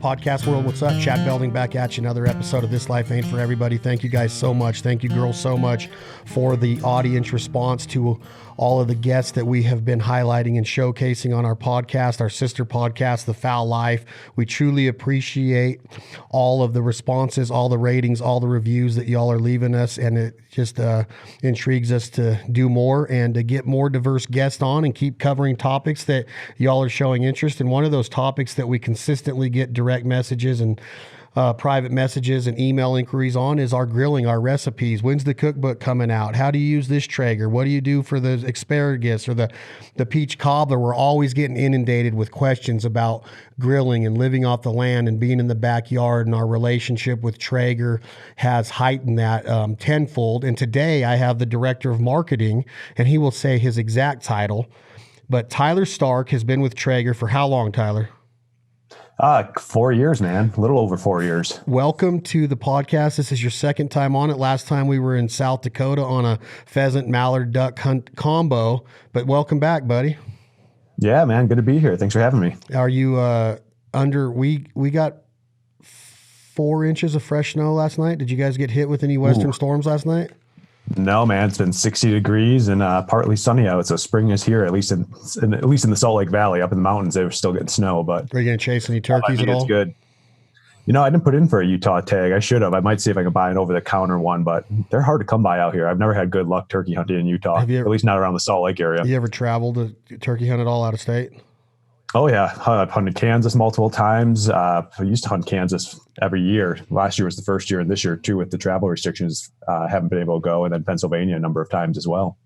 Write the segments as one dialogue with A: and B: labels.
A: podcast world, what's up? Chad Belding back at you. Another episode of This Life Ain't For Everybody. Thank you guys so much. Thank you girls so much for the audience response to all of the guests that we have been highlighting and showcasing on our podcast, our sister podcast, The Foul Life. We truly appreciate all of the responses, all the ratings, all the reviews that y'all are leaving us, and it just intrigues us to do more and to get more diverse guests on and keep covering topics that y'all are showing interest in. One of those topics that we consistently get direct messages and private messages and email inquiries on is our grilling, our recipes. When's the cookbook coming out? How do you use this Traeger? What do you do for the asparagus or the peach cobbler? We're always getting inundated with questions about grilling and living off the land and being in the backyard, and our relationship with Traeger has heightened that tenfold. And today I have the director of marketing, and he will say his exact title, but Tyler Stark has been with Traeger for how long, Tyler?
B: 4 years, man. A little over 4 years.
A: Welcome to the podcast. This is your second time on it. Last time we were in South Dakota on a pheasant mallard duck hunt combo, but welcome back, buddy.
B: Yeah, man. Good to be here. Thanks for having me.
A: Are you we got 4 inches of fresh snow last night. Did you guys get hit with any western storms last night?
B: No, man. It's been 60 degrees and partly sunny out. So spring is here, at least in the Salt Lake Valley. Up in the mountains, they were still getting snow. But
A: are you going to chase any turkeys at all?
B: It's good. You know, I didn't put in for a Utah tag. I should have. I might see if I can buy an over-the-counter one, but they're hard to come by out here. I've never had good luck turkey hunting in Utah, at least not around the Salt Lake area.
A: Have you ever traveled to turkey hunt at all out of state?
B: Oh, yeah. I've hunted Kansas multiple times. I used to hunt Kansas every year. Last year was the first year, and this year, too, with the travel restrictions, haven't been able to go. And then Pennsylvania a number of times as well.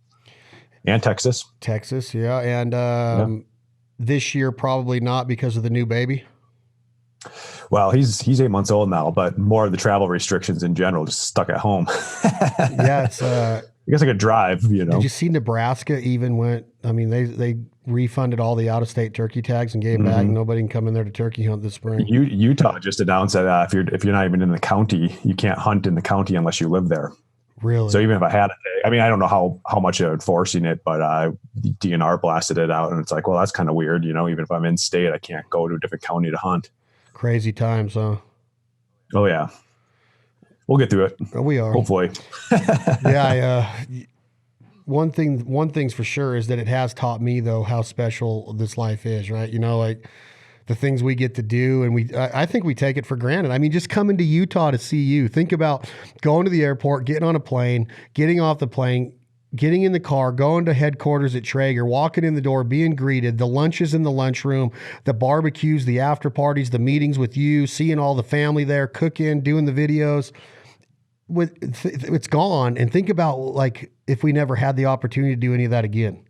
B: And Texas.
A: Texas, yeah. And this year, probably not because of the new baby.
B: Well, he's 8 months old now, but more of the travel restrictions in general, just stuck at home.
A: Yeah, it's
B: I guess I could drive, you know.
A: Did you see Nebraska even went, I mean, they refunded all the out-of-state turkey tags and gave back. Nobody can come in there to turkey hunt this spring. Utah
B: just announced that if you're not even in the county, you can't hunt in the county unless you live there.
A: Really?
B: So even if I had it, I mean, I don't know how much they're enforcing it, but the DNR blasted it out, and it's like, well, that's kind of weird, you know. Even if I'm in state, I can't go to a different county to hunt.
A: Crazy times, huh?
B: Oh yeah. We'll get through it.
A: We are.
B: Hopefully.
A: Yeah. One thing's for sure is that it has taught me, though, how special this life is, right? You know, like the things we get to do, and I think we take it for granted. I mean, just coming to Utah to see you. Think about going to the airport, getting on a plane, getting off the plane, getting in the car, going to headquarters at Traeger, walking in the door, being greeted, the lunches in the lunchroom, the barbecues, the after parties, the meetings with you, seeing all the family there, cooking, doing the videos. It's gone. And think about, like, if we never had the opportunity to do any of that again.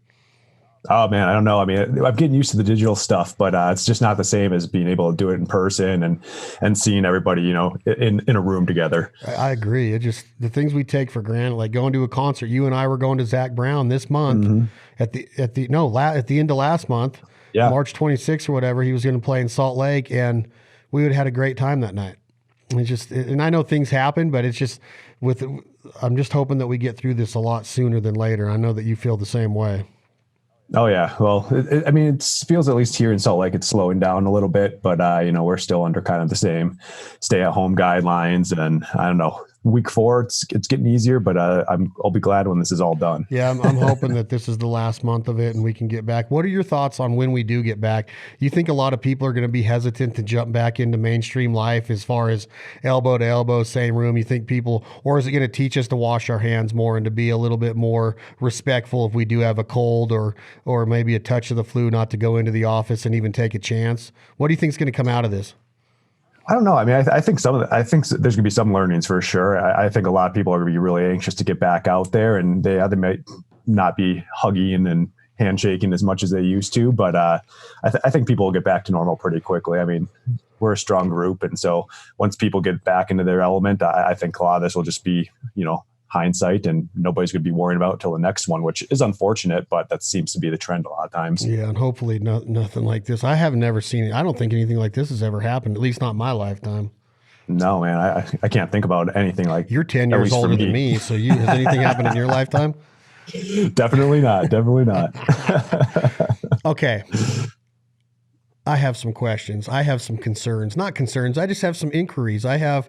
B: Oh man, I don't know. I mean, I'm getting used to the digital stuff, but it's just not the same as being able to do it in person and seeing everybody, you know, in a room together.
A: I agree. It just, the things we take for granted, like going to a concert. You and I were going to Zach Brown this month at the end of last month, March 26th or whatever. He was going to play in Salt Lake, and we would have had a great time that night. It's just, and I know things happen, but it's just I'm just hoping that we get through this a lot sooner than later. I know that you feel the same way.
B: Oh yeah. Well, I mean, it feels, at least here in Salt Lake, it's slowing down a little bit, but you know, we're still under kind of the same stay-at-home guidelines. And I don't know, week 4, it's getting easier, but I'll be glad when this is all done.
A: Yeah, I'm hoping that this is the last month of it and we can get back. What are your thoughts on when we do get back? You think a lot of people are going to be hesitant to jump back into mainstream life as far as elbow to elbow, same room? You think people, or is it going to teach us to wash our hands more and to be a little bit more respectful if we do have a cold or maybe a touch of the flu, not to go into the office and even take a chance? What do you think is going to come out of this?
B: I don't know. I mean, I think there's going to be some learnings for sure. I think a lot of people are going to be really anxious to get back out there, and they might not be hugging and handshaking as much as they used to. But I think people will get back to normal pretty quickly. I mean, we're a strong group, and so once people get back into their element, I think a lot of this will just be, you know, hindsight, and nobody's going to be worrying about it till the next one, which is unfortunate, but that seems to be the trend a lot of times.
A: Yeah, and hopefully nothing like this. I have never seen it. I don't think anything like this has ever happened, at least not in my lifetime.
B: No, man, I can't think about anything like.
A: You're 10 years older than me, so has anything happened in your lifetime?
B: Definitely not. Definitely not.
A: Okay. I have some questions. I have some concerns, not concerns. I just have some inquiries. I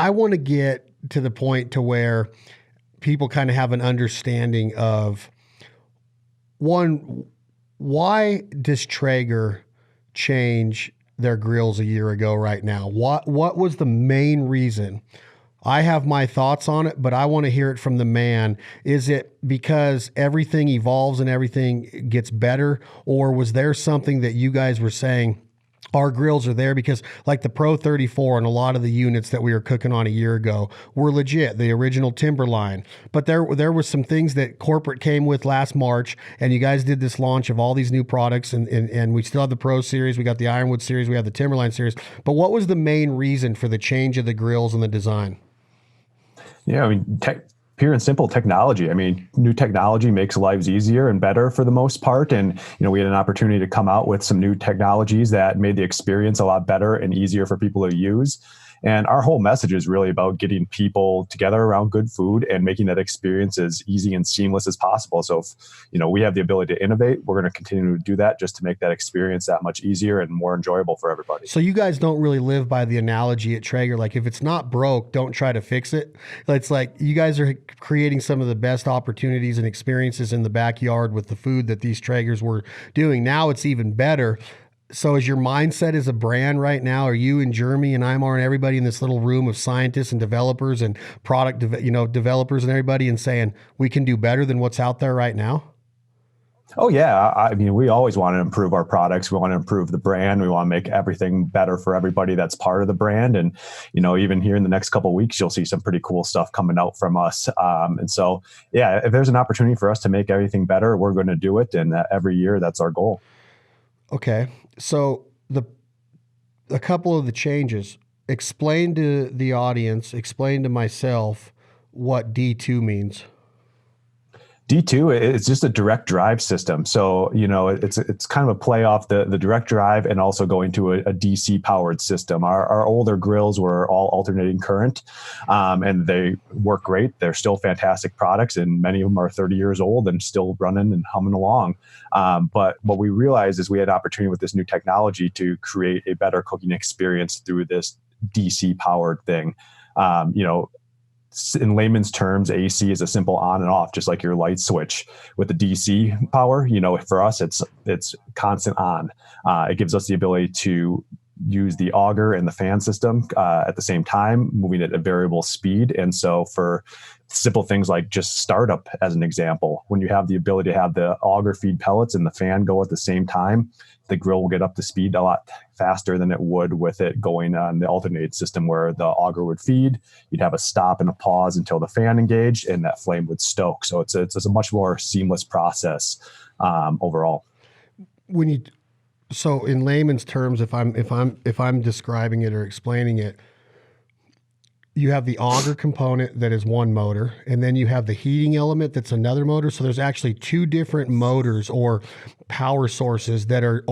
A: want to get to the point to where people kind of have an understanding of, one, why does Traeger change their grills a year ago right now? What was the main reason? I have my thoughts on it, but I want to hear it from the man. Is it because everything evolves and everything gets better? Or was there something that you guys were saying, our grills are there because, like the Pro 34 and a lot of the units that we were cooking on a year ago were legit, the original Timberline. But there was some things that corporate came with last March, and you guys did this launch of all these new products, and we still have the Pro series, we got the Ironwood series, we have the Timberline series. But what was the main reason for the change of the grills and the design?
B: Yeah, I mean, pure and simple technology. I mean, new technology makes lives easier and better for the most part. And, we had an opportunity to come out with some new technologies that made the experience a lot better and easier for people to use. And our whole message is really about getting people together around good food and making that experience as easy and seamless as possible. So if, we have the ability to innovate, we're going to continue to do that just to make that experience that much easier and more enjoyable for everybody.
A: So you guys don't really live by the analogy at Traeger, like if it's not broke, don't try to fix it. It's like you guys are creating some of the best opportunities and experiences in the backyard with the food that these Traegers were doing. Now it's even better. So is your mindset as a brand right now? Are you and Jeremy and Imar and everybody in this little room of scientists and developers and product, developers and everybody, and saying we can do better than what's out there right now?
B: Oh yeah. I mean, we always want to improve our products. We want to improve the brand. We want to make everything better for everybody that's part of the brand. And, even here in the next couple of weeks, you'll see some pretty cool stuff coming out from us. And so, yeah, if there's an opportunity for us to make everything better, we're going to do it. And every year, that's our goal.
A: Okay. So a couple of the changes, explain to the audience, explain to myself what D2 means.
B: D2, it's just a direct drive system. So, it's kind of a play off the direct drive and also going to a DC powered system. Our older grills were all alternating current, and they work great. They're still fantastic products, and many of them are 30 years old and still running and humming along. But what we realized is we had opportunity with this new technology to create a better cooking experience through this DC powered thing. In layman's terms, AC is a simple on and off, just like your light switch. With the DC power, for us, it's constant on. It gives us the ability to use the auger and the fan system at the same time, moving at a variable speed. And so for simple things like just startup, as an example, when you have the ability to have the auger feed pellets and the fan go at the same time, the grill will get up to speed a lot faster than it would with it going on the alternated system where the auger would feed. You'd have a stop and a pause until the fan engaged and that flame would stoke. So it's a much more seamless process overall.
A: So in layman's terms, if I'm describing it or explaining it, you have the auger component that is one motor, and then you have the heating element that's another motor. So there's actually two different motors or power sources that are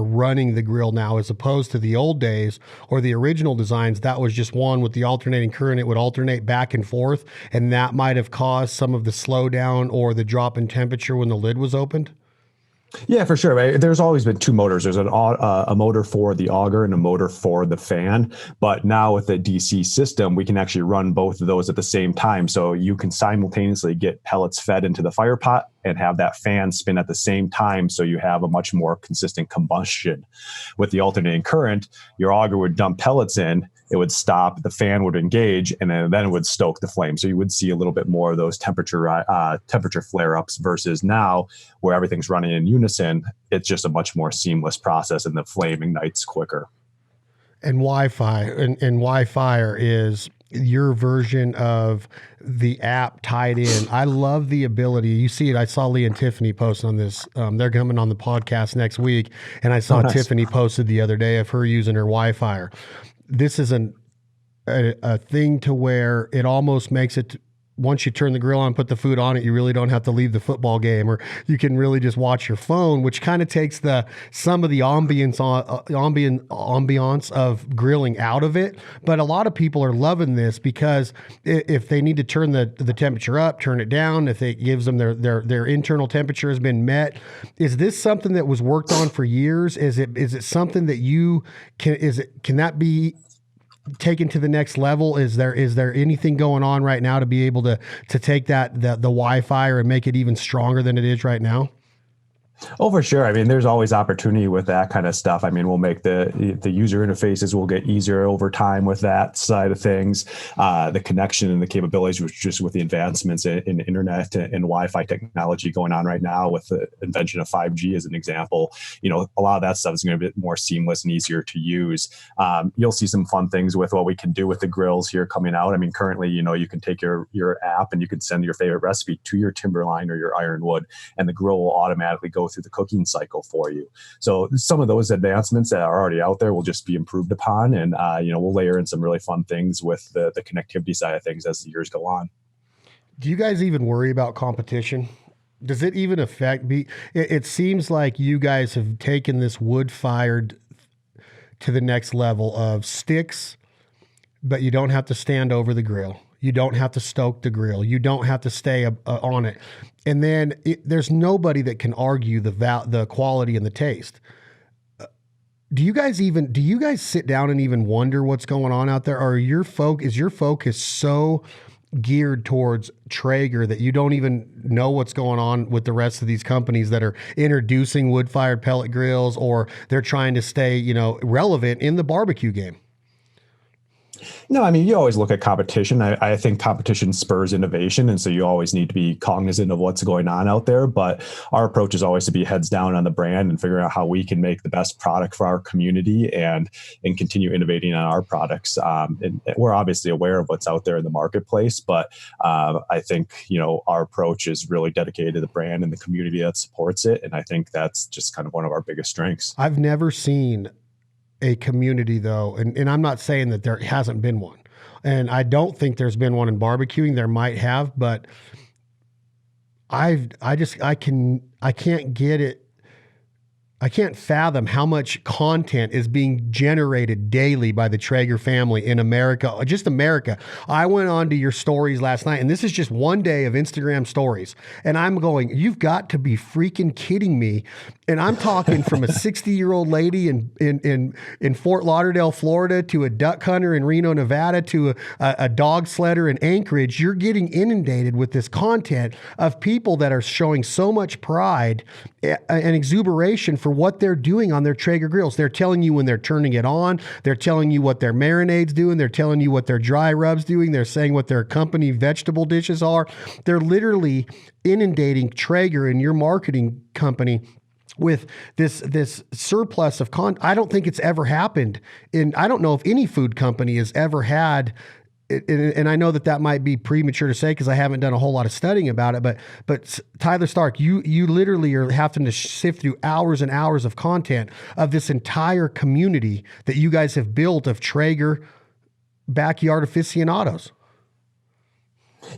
A: running the grill now, as opposed to the old days or the original designs. That was just one with the alternating current. It would alternate back and forth, and that might have caused some of the slowdown or the drop in temperature when the lid was opened.
B: Yeah, for sure. Right? There's always been two motors. There's a motor for the auger and a motor for the fan. But now with the DC system, we can actually run both of those at the same time. So you can simultaneously get pellets fed into the fire pot and have that fan spin at the same time. So you have a much more consistent combustion. With the alternating current, your auger would dump pellets in, it would stop, the fan would engage, and then it would stoke the flame. So you would see a little bit more of those temperature flare-ups versus now where everything's running in unison. It's just a much more seamless process and the flame ignites quicker.
A: And Wi-Fi and Wi-Fi is your version of the app tied in. I love the ability. You see it. I saw Lee and Tiffany post on this. They're coming on the podcast next week, and I saw Tiffany posted the other day of her using her Wi-Fi. This is a thing to where it almost makes it once you turn the grill on, put the food on it, you really don't have to leave the football game, or you can really just watch your phone, which kind of takes some of the ambiance of grilling out of it. But a lot of people are loving this because if they need to turn the temperature up, turn it down, if it gives them their internal temperature has been met. Is this something that was worked on for years? Is it something that can that be taken to the next level? Is there anything going on right now to be able to take the Wi-Fi and make it even stronger than it is right now?
B: Oh, for sure. I mean, there's always opportunity with that kind of stuff. I mean, we'll make the user interfaces will get easier over time with that side of things. The connection and the capabilities, which just with the advancements in internet and Wi-Fi technology going on right now with the invention of 5G as an example, a lot of that stuff is going to be more seamless and easier to use. You'll see some fun things with what we can do with the grills here coming out. I mean, currently, you can take your app and you can send your favorite recipe to your Timberline or your Ironwood, and the grill will automatically go through the cooking cycle for you. So some of those advancements that are already out there will just be improved upon, and we'll layer in some really fun things with the connectivity side of things as the years go on.
A: Do you guys even worry about competition? Does it even affect it seems like you guys have taken this wood-fired to the next level of sticks, but you don't have to stand over the grill. You don't have to stoke the grill. You don't have to stay on it. And then there's nobody that can argue the quality and the taste. Do you guys sit down and even wonder what's going on out there? Or is your focus so geared towards Traeger that you don't even know what's going on with the rest of these companies that are introducing wood-fired pellet grills, or they're trying to stay, relevant in the barbecue game?
B: No, I mean, you always look at competition. I think competition spurs innovation. And so you always need to be cognizant of what's going on out there. But our approach is always to be heads down on the brand and figure out how we can make the best product for our community and continue innovating on our products. And we're obviously aware of what's out there in the marketplace. But I think, our approach is really dedicated to the brand and the community that supports it. And I think that's just kind of one of our biggest strengths.
A: I've never seen a community though, and I'm not saying that there hasn't been one, and I don't think there's been one in barbecuing. There might have, but I can't get it. I can't fathom how much content is being generated daily by the Traeger family in America, just America. I went on to your stories last night, and this is just one day of Instagram stories. And I'm going, you've got to be freaking kidding me. And I'm talking from a 60-year-old lady in Fort Lauderdale, Florida, to a duck hunter in Reno, Nevada, to a dog sledder in Anchorage. You're getting inundated with this content of people that are showing so much pride and exuberation for what they're doing on their Traeger grills. They're telling you when they're turning it on. They're telling you what their marinade's doing. They're telling you what their dry rub's doing. They're saying what their company vegetable dishes are. They're literally inundating Traeger and your marketing company with this surplus of content. I don't think it's ever happened. I don't know if any food company has ever had. And I know that might be premature to say because I haven't done a whole lot of studying about it, but Tyler Stark, you literally are having to sift through hours and hours of content of this entire community that you guys have built of Traeger backyard aficionados.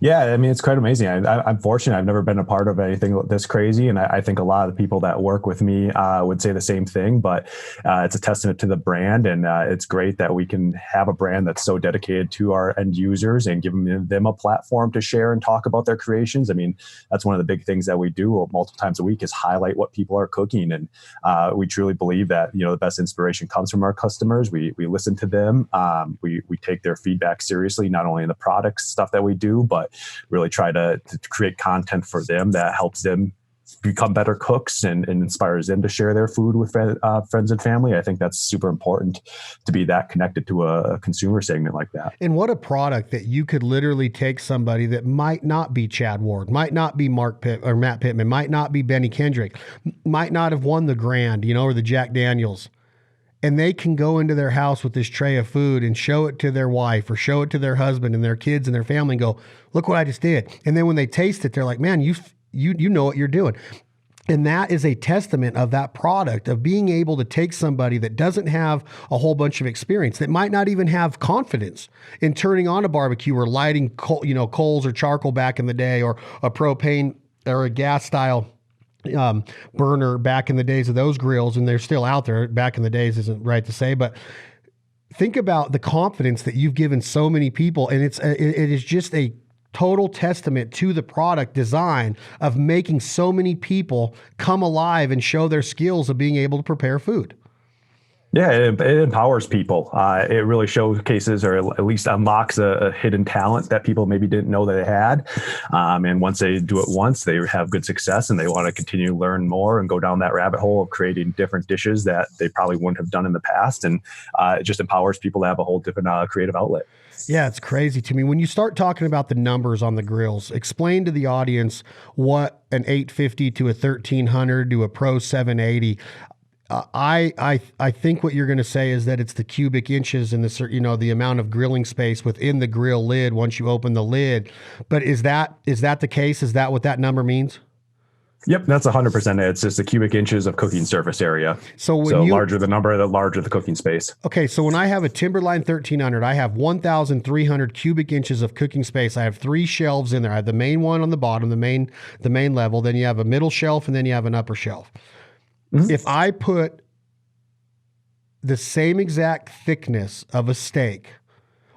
B: Yeah, I mean, it's quite amazing. I'm fortunate. I've never been a part of anything this crazy. And I think a lot of the people that work with me would say the same thing, but it's a testament to the brand. And it's great that we can have a brand that's so dedicated to our end users and giving them a platform to share and talk about their creations. I mean, that's one of the big things that we do multiple times a week is highlight what people are cooking. And we truly believe that, the best inspiration comes from our customers. We listen to them. We take their feedback seriously, not only in the product stuff that we do, but really try to create content for them that helps them become better cooks and inspires them to share their food with friends and family. I think that's super important to be that connected to a consumer segment like that.
A: And what a product that you could literally take somebody that might not be Chad Ward, might not be Matt Pittman, might not be Benny Kendrick, might not have won the Grand, or the Jack Daniels. And they can go into their house with this tray of food and show it to their wife or show it to their husband and their kids and their family and go, look what I just did. And then when they taste it, they're like, man, you know what you're doing. And that is a testament of that product, of being able to take somebody that doesn't have a whole bunch of experience, that might not even have confidence in turning on a barbecue or lighting coals or charcoal back in the day, or a propane or a gas style burner back in the days of those grills. And they're still out there. Back in the days isn't right to say, but think about the confidence that you've given so many people. And it is just a total testament to the product design of making so many people come alive and show their skills of being able to prepare food.
B: Yeah, it empowers people. It really showcases, or at least unlocks a hidden talent that people maybe didn't know that they had. And once they do it once, they have good success, and they want to continue to learn more and go down that rabbit hole of creating different dishes that they probably wouldn't have done in the past. And it just empowers people to have a whole different creative outlet.
A: Yeah, it's crazy to me. When you start talking about the numbers on the grills, explain to the audience what an 850 to a 1300 to a Pro 780. I think what you're going to say is that it's the cubic inches and the amount of grilling space within the grill lid once you open the lid. But is that the case? Is that what that number means?
B: Yep, that's 100%. It's just the cubic inches of cooking surface area. So larger the number, the larger the cooking space.
A: Okay, so when I have a Timberline 1300, I have 1,300 cubic inches of cooking space. I have 3 shelves in there. I have the main one on the bottom, the main level. Then you have a middle shelf, and then you have an upper shelf. Mm-hmm. If I put the same exact thickness of a steak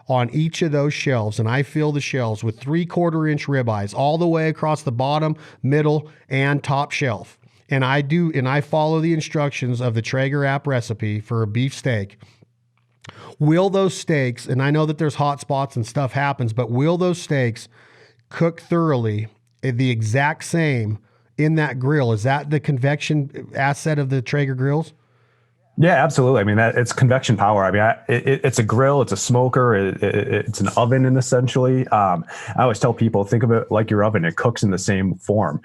A: on each of those shelves, and I fill the shelves with 3/4 inch ribeyes all the way across the bottom, middle, and top shelf, and I follow the instructions of the Traeger app recipe for a beef steak, will those steaks, and I know that there's hot spots and stuff happens, but will those steaks cook thoroughly the exact same in that grill? Is that the convection asset of the Traeger grills?
B: Yeah, absolutely. I mean, it's convection power. I mean, it's a grill, it's a smoker, it's an oven, essentially. I always tell people, think of it like your oven. It cooks in the same form.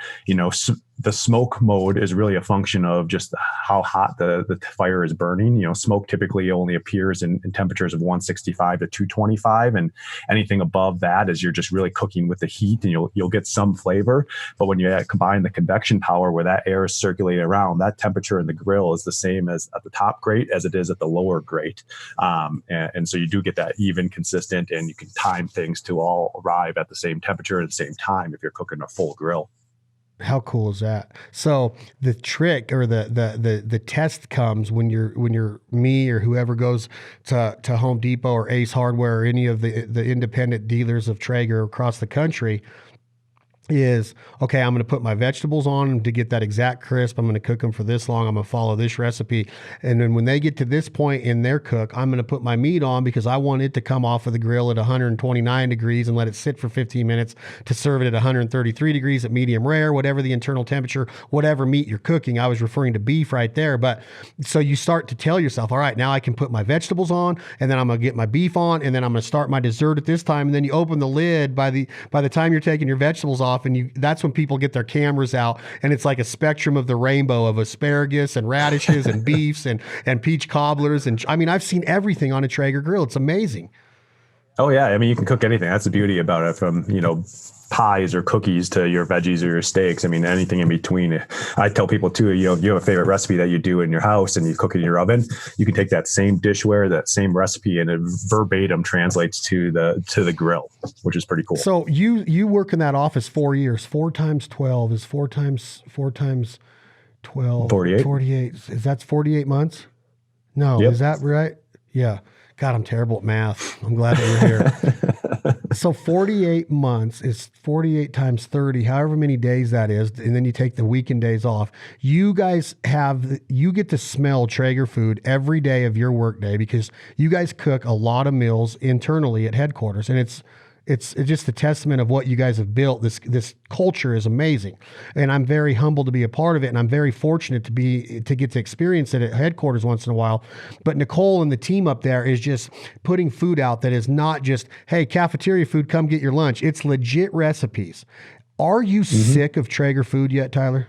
B: The smoke mode is really a function of just how hot the fire is burning. Smoke typically only appears in temperatures of 165 to 225, and anything above that is you're just really cooking with the heat, and you'll get some flavor. But when you combine the convection power, where that air is circulating around, that temperature in the grill is the same as at the top grate as it is at the lower grate. And so you do get that even, consistent, and you can time things to all arrive at the same temperature at the same time if you're cooking a full grill.
A: How cool is that? So the trick, or the test comes when you're me or whoever goes to Home Depot or Ace Hardware or any of the independent dealers of Traeger across the country, is, okay, I'm going to put my vegetables on them to get that exact crisp. I'm going to cook them for this long. I'm going to follow this recipe. And then when they get to this point in their cook, I'm going to put my meat on, because I want it to come off of the grill at 129 degrees and let it sit for 15 minutes to serve it at 133 degrees at medium rare, whatever the internal temperature, whatever meat you're cooking. I was referring to beef right there. But so you start to tell yourself, all right, now I can put my vegetables on, and then I'm going to get my beef on, and then I'm going to start my dessert at this time. And then you open the lid by the time you're taking your vegetables off, and that's when people get their cameras out, and it's like a spectrum of the rainbow of asparagus and radishes and beefs and peach cobblers. And I mean, I've seen everything on a Traeger grill. It's amazing.
B: Oh yeah. I mean, you can cook anything. That's the beauty about it, from, pies or cookies to your veggies or your steaks. I mean, anything in between. I tell people too, you have a favorite recipe that you do in your house and you cook it in your oven. You can take that same dishware, that same recipe, and it verbatim translates to the grill, which is pretty cool. So
A: you work in that office 4 years. 4 times 12 is 4 times 12.
B: 48.
A: 48. Is that 48 months? No,
B: yep.
A: Is that right? Yeah. God, I'm terrible at math. I'm glad that you're here. So 48 months is 48 times 30, however many days that is. And then you take the weekend days off. You guys you get to smell Traeger food every day of your workday, because you guys cook a lot of meals internally at headquarters. And it's just a testament of what you guys have built. This culture is amazing, and I'm very humbled to be a part of it, and I'm very fortunate to get to experience it at headquarters once in a while. But Nicole and the team up there is just putting food out that is not just, hey, cafeteria food, come get your lunch. It's legit recipes. Are you sick of Traeger food yet, Tyler?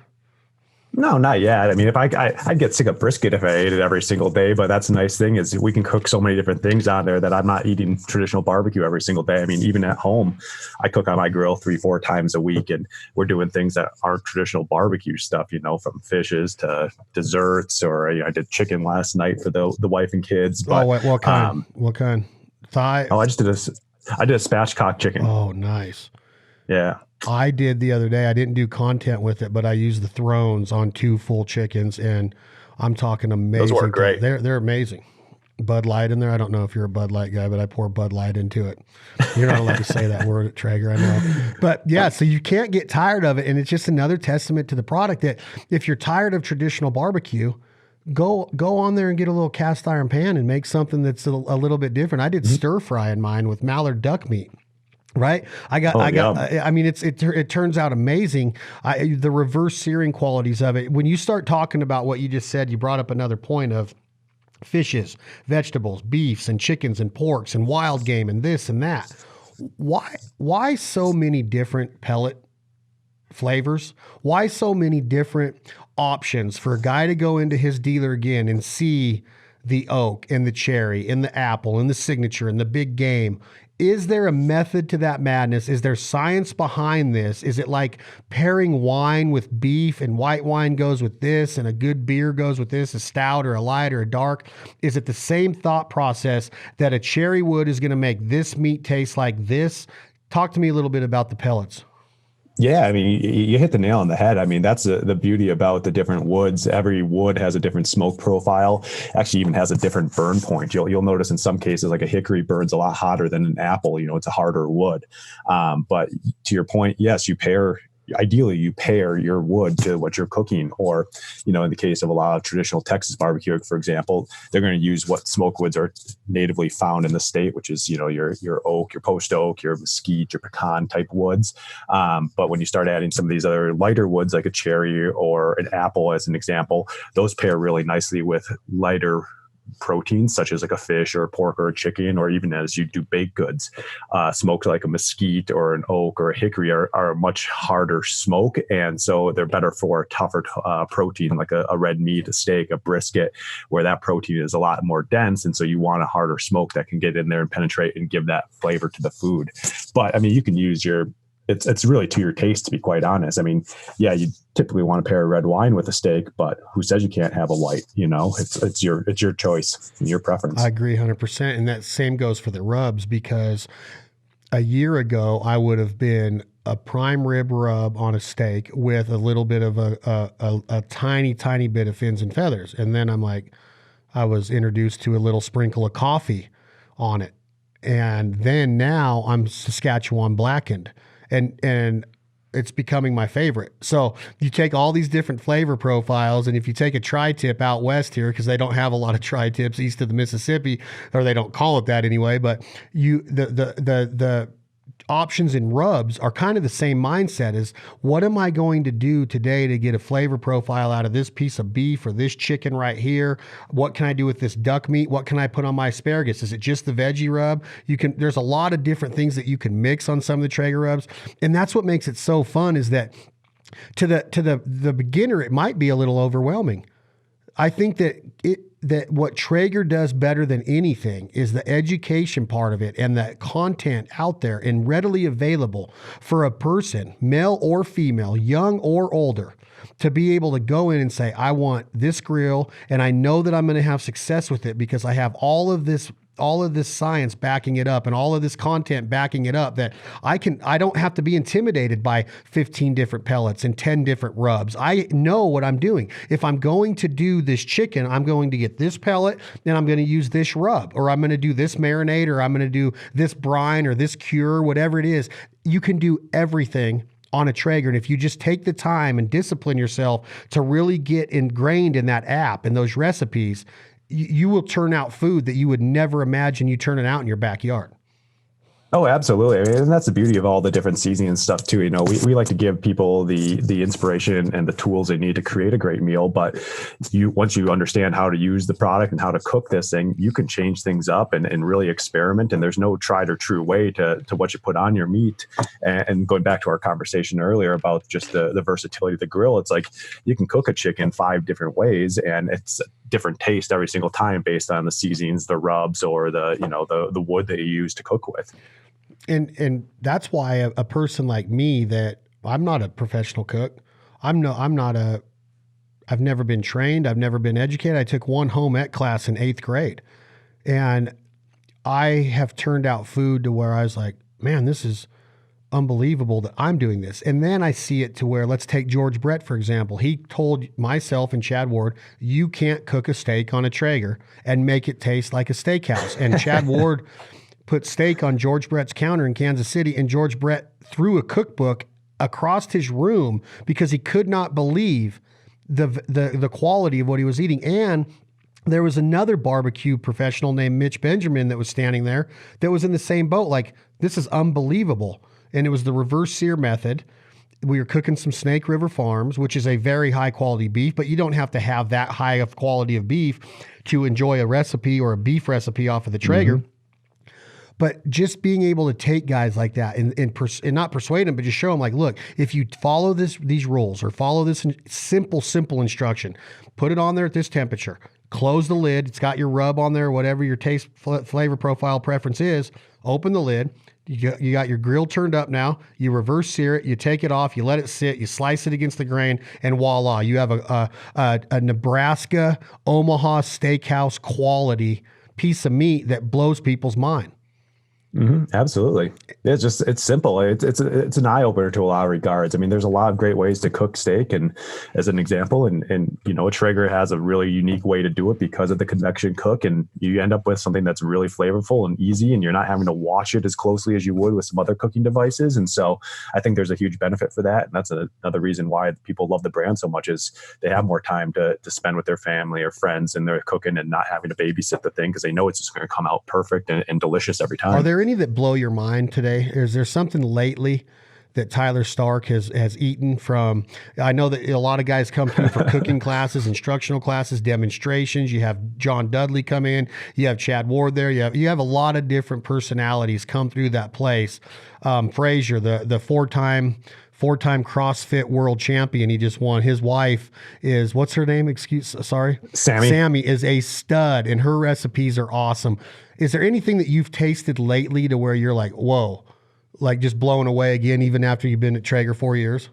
B: No, not yet. I mean, if I'd get sick of brisket if I ate it every single day, but that's the nice thing is we can cook so many different things on there that I'm not eating traditional barbecue every single day. I mean, even at home, I cook on my grill 3-4 times a week, and we're doing things that aren't traditional barbecue stuff, from fishes to desserts, or I did chicken last night for the wife and kids. But
A: what kind? What kind? Thigh?
B: Oh, I did a spatchcock chicken.
A: Oh, nice.
B: Yeah.
A: I did the other day. I didn't do content with it, but I used the thrones on 2 full chickens, and I'm talking amazing.
B: Those work great.
A: They're amazing. Bud Light in there. I don't know if you're a Bud Light guy, but I pour Bud Light into it. You're not allowed to say that word at Traeger, I know. But yeah, so you can't get tired of it, and it's just another testament to the product that if you're tired of traditional barbecue, go on there and get a little cast iron pan and make something that's a little bit different. I did stir fry in mine with mallard duck meat. Right. I mean, it turns out amazing. The reverse searing qualities of it. When you start talking about what you just said, you brought up another point of fishes, vegetables, beefs and chickens and porks and wild game and this and that. Why so many different pellet flavors? Why so many different options for a guy to go into his dealer again and see the oak and the cherry and the apple and the signature and the big game? Is there a method to that madness? Is there science behind this? Is it like pairing wine with beef, and white wine goes with this and a good beer goes with this, a stout or a light or a dark? Is it the same thought process that a cherry wood is going to make this meat taste like this? Talk to me a little bit about the pellets.
B: Yeah, I mean, you hit the nail on the head. I mean, that's the beauty about the different woods. Every wood has a different smoke profile, actually even has a different burn point. You'll notice in some cases, like a hickory burns a lot hotter than an apple. It's a harder wood. But to your point, yes, ideally you pair your wood to what you're cooking, or, in the case of a lot of traditional Texas barbecue, for example, they're going to use what smoke woods are natively found in the state, which is, your oak, your post oak, your mesquite, your pecan type woods. But when you start adding some of these other lighter woods, like a cherry or an apple, as an example, those pair really nicely with lighter proteins such as like a fish or a pork or a chicken, or even as you do baked goods. Smoked like a mesquite or an oak or a hickory are a much harder smoke, and so they're better for tougher protein, like a red meat, a steak, a brisket, where that protein is a lot more dense, and so you want a harder smoke that can get in there and penetrate and give that flavor to the food. But I mean, you can use it's really to your taste, to be quite honest. I mean, yeah, you typically want to pair a red wine with a steak, but who says you can't have a white? It's your choice and your preference.
A: I agree 100%. And that same goes for the rubs, because a year ago I would have been a prime rib rub on a steak with a little bit of a tiny bit of fins and feathers. And then I was introduced to a little sprinkle of coffee on it. And then now I'm Saskatchewan blackened. And it's becoming my favorite. So you take all these different flavor profiles, and if you take a tri-tip out west here, because they don't have a lot of tri-tips east of the Mississippi, or they don't call it that anyway, but the options in rubs are kind of the same mindset as, what am I going to do today to get a flavor profile out of this piece of beef or this chicken right here? What can I do with this duck meat? What can I put on my asparagus? Is it just the veggie rub? There's a lot of different things that you can mix on some of the Traeger rubs. And that's what makes it so fun, is that to the beginner, it might be a little overwhelming. I think that what Traeger does better than anything is the education part of it, and the content out there and readily available for a person, male or female, young or older, to be able to go in and say, I want this grill, and I know that I'm going to have success with it because I have all of this science backing it up and all of this content backing it up, that I don't have to be intimidated by 15 different pellets and 10 different rubs. I know what I'm doing. If I'm going to do this chicken, I'm going to get this pellet and I'm going to use this rub, or I'm going to do this marinade, or I'm going to do this brine or this cure, whatever it is. You can do everything on a Traeger. And if you just take the time and discipline yourself to really get ingrained in that app and those recipes, you will turn out food that you would never imagine you turning out in your backyard.
B: Oh, absolutely. I mean, and that's the beauty of all the different seasoning and stuff too. You know, we like to give people the inspiration and the tools they need to create a great meal. But once you understand how to use the product and how to cook this thing, you can change things up and really experiment. And there's no tried or true way to what you put on your meat. And going back to our conversation earlier about just the versatility of the grill, it's like you can cook a chicken 5 different ways, and it's different taste every single time based on the seasonings, the rubs, or the wood that you use to cook with.
A: And that's why a person like me, that I'm not a professional cook. I've never been trained. I've never been educated. I took one home ec class in 8th grade, and I have turned out food to where I was like, man, this is unbelievable that I'm doing this. And then I see it to where, let's take George Brett, for example. He told myself and Chad Ward, you can't cook a steak on a Traeger and make it taste like a steakhouse. And Chad Ward put steak on George Brett's counter in Kansas City, and George Brett threw a cookbook across his room because he could not believe the quality of what he was eating. And there was another barbecue professional named Mitch Benjamin that was standing there that was in the same boat. Like, this is unbelievable. And it was the reverse sear method. We were cooking some Snake River Farms, which is a very high quality beef, but you don't have to have that high of quality of beef to enjoy a recipe or a beef recipe off of the Traeger. Mm-hmm. But just being able to take guys like that and not persuade them, but just show them, like, look, if you follow these rules or follow this simple instruction, put it on there at this temperature, close the lid. It's got your rub on there, whatever your taste, flavor profile preference is. Open the lid. You got your grill turned up now. You reverse sear it. You take it off. You let it sit. You slice it against the grain, and voila, you have a Nebraska Omaha steakhouse quality piece of meat that blows people's mind.
B: Mm-hmm. Absolutely. It's simple. It's an eye opener to a lot of regards. I mean, there's a lot of great ways to cook steak, and as an example, and a Traeger has a really unique way to do it because of the convection cook, and you end up with something that's really flavorful and easy, and you're not having to wash it as closely as you would with some other cooking devices. And so I think there's a huge benefit for that. And that's another reason why people love the brand so much, is they have more time to spend with their family or friends, and they're cooking and not having to babysit the thing because they know it's just going to come out perfect and delicious every time.
A: Are there any that blow your mind today? Is there something lately that Tyler Stark has eaten from? I know that a lot of guys come through for cooking classes, instructional classes, demonstrations. You have John Dudley come in. You have Chad Ward there. You have a lot of different personalities come through that place. Frazier, the four-time CrossFit world champion. He just won. His wife is, what's her name? Sammy. Sammy is a stud, and her recipes are awesome. Is there anything that you've tasted lately to where you're like, whoa, like just blown away again, even after you've been at Traeger 4 years?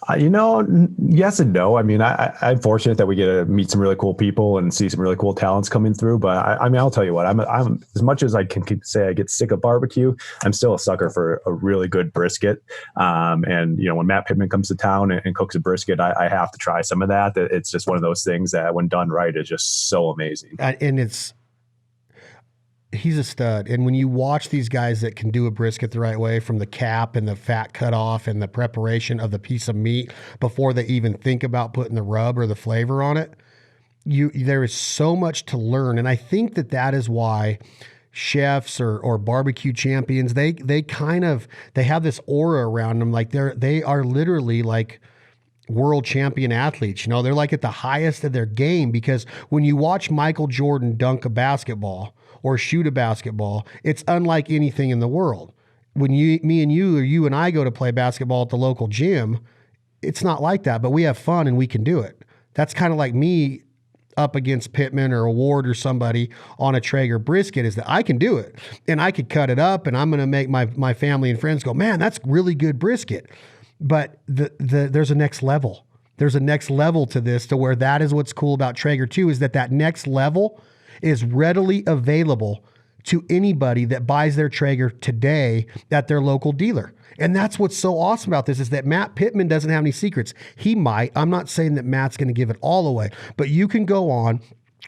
B: Yes and no. I mean, I'm fortunate that we get to meet some really cool people and see some really cool talents coming through. But I mean, I'll tell you what, I'm as much as I can say I get sick of barbecue, I'm still a sucker for a really good brisket. And when Matt Pittman comes to town and cooks a brisket, I have to try some of that. It's just one of those things that, when done right, is just so amazing.
A: And he's a stud. And when you watch these guys that can do a brisket the right way, from the cap and the fat cut off and the preparation of the piece of meat before they even think about putting the rub or the flavor on it, there is so much to learn. And I think that is why chefs or barbecue champions, they have this aura around them. Like they are literally like world champion athletes. They're like at the highest of their game, because when you watch Michael Jordan dunk a basketball or shoot a basketball, it's unlike anything in the world. When me and you, or you and I, go to play basketball at the local gym, it's not like that, but we have fun and we can do it. That's kind of like me up against Pittman or a Ward or somebody on a Traeger brisket, is that I can do it and I could cut it up, and I'm going to make my family and friends go, man, that's really good brisket. But there's a next level. There's a next level to this, to where that is what's cool about Traeger too, is that next level is readily available to anybody that buys their Traeger today at their local dealer. And that's what's so awesome about this, is that Matt Pittman doesn't have any secrets. He might. I'm not saying that Matt's going to give it all away, but you can go on,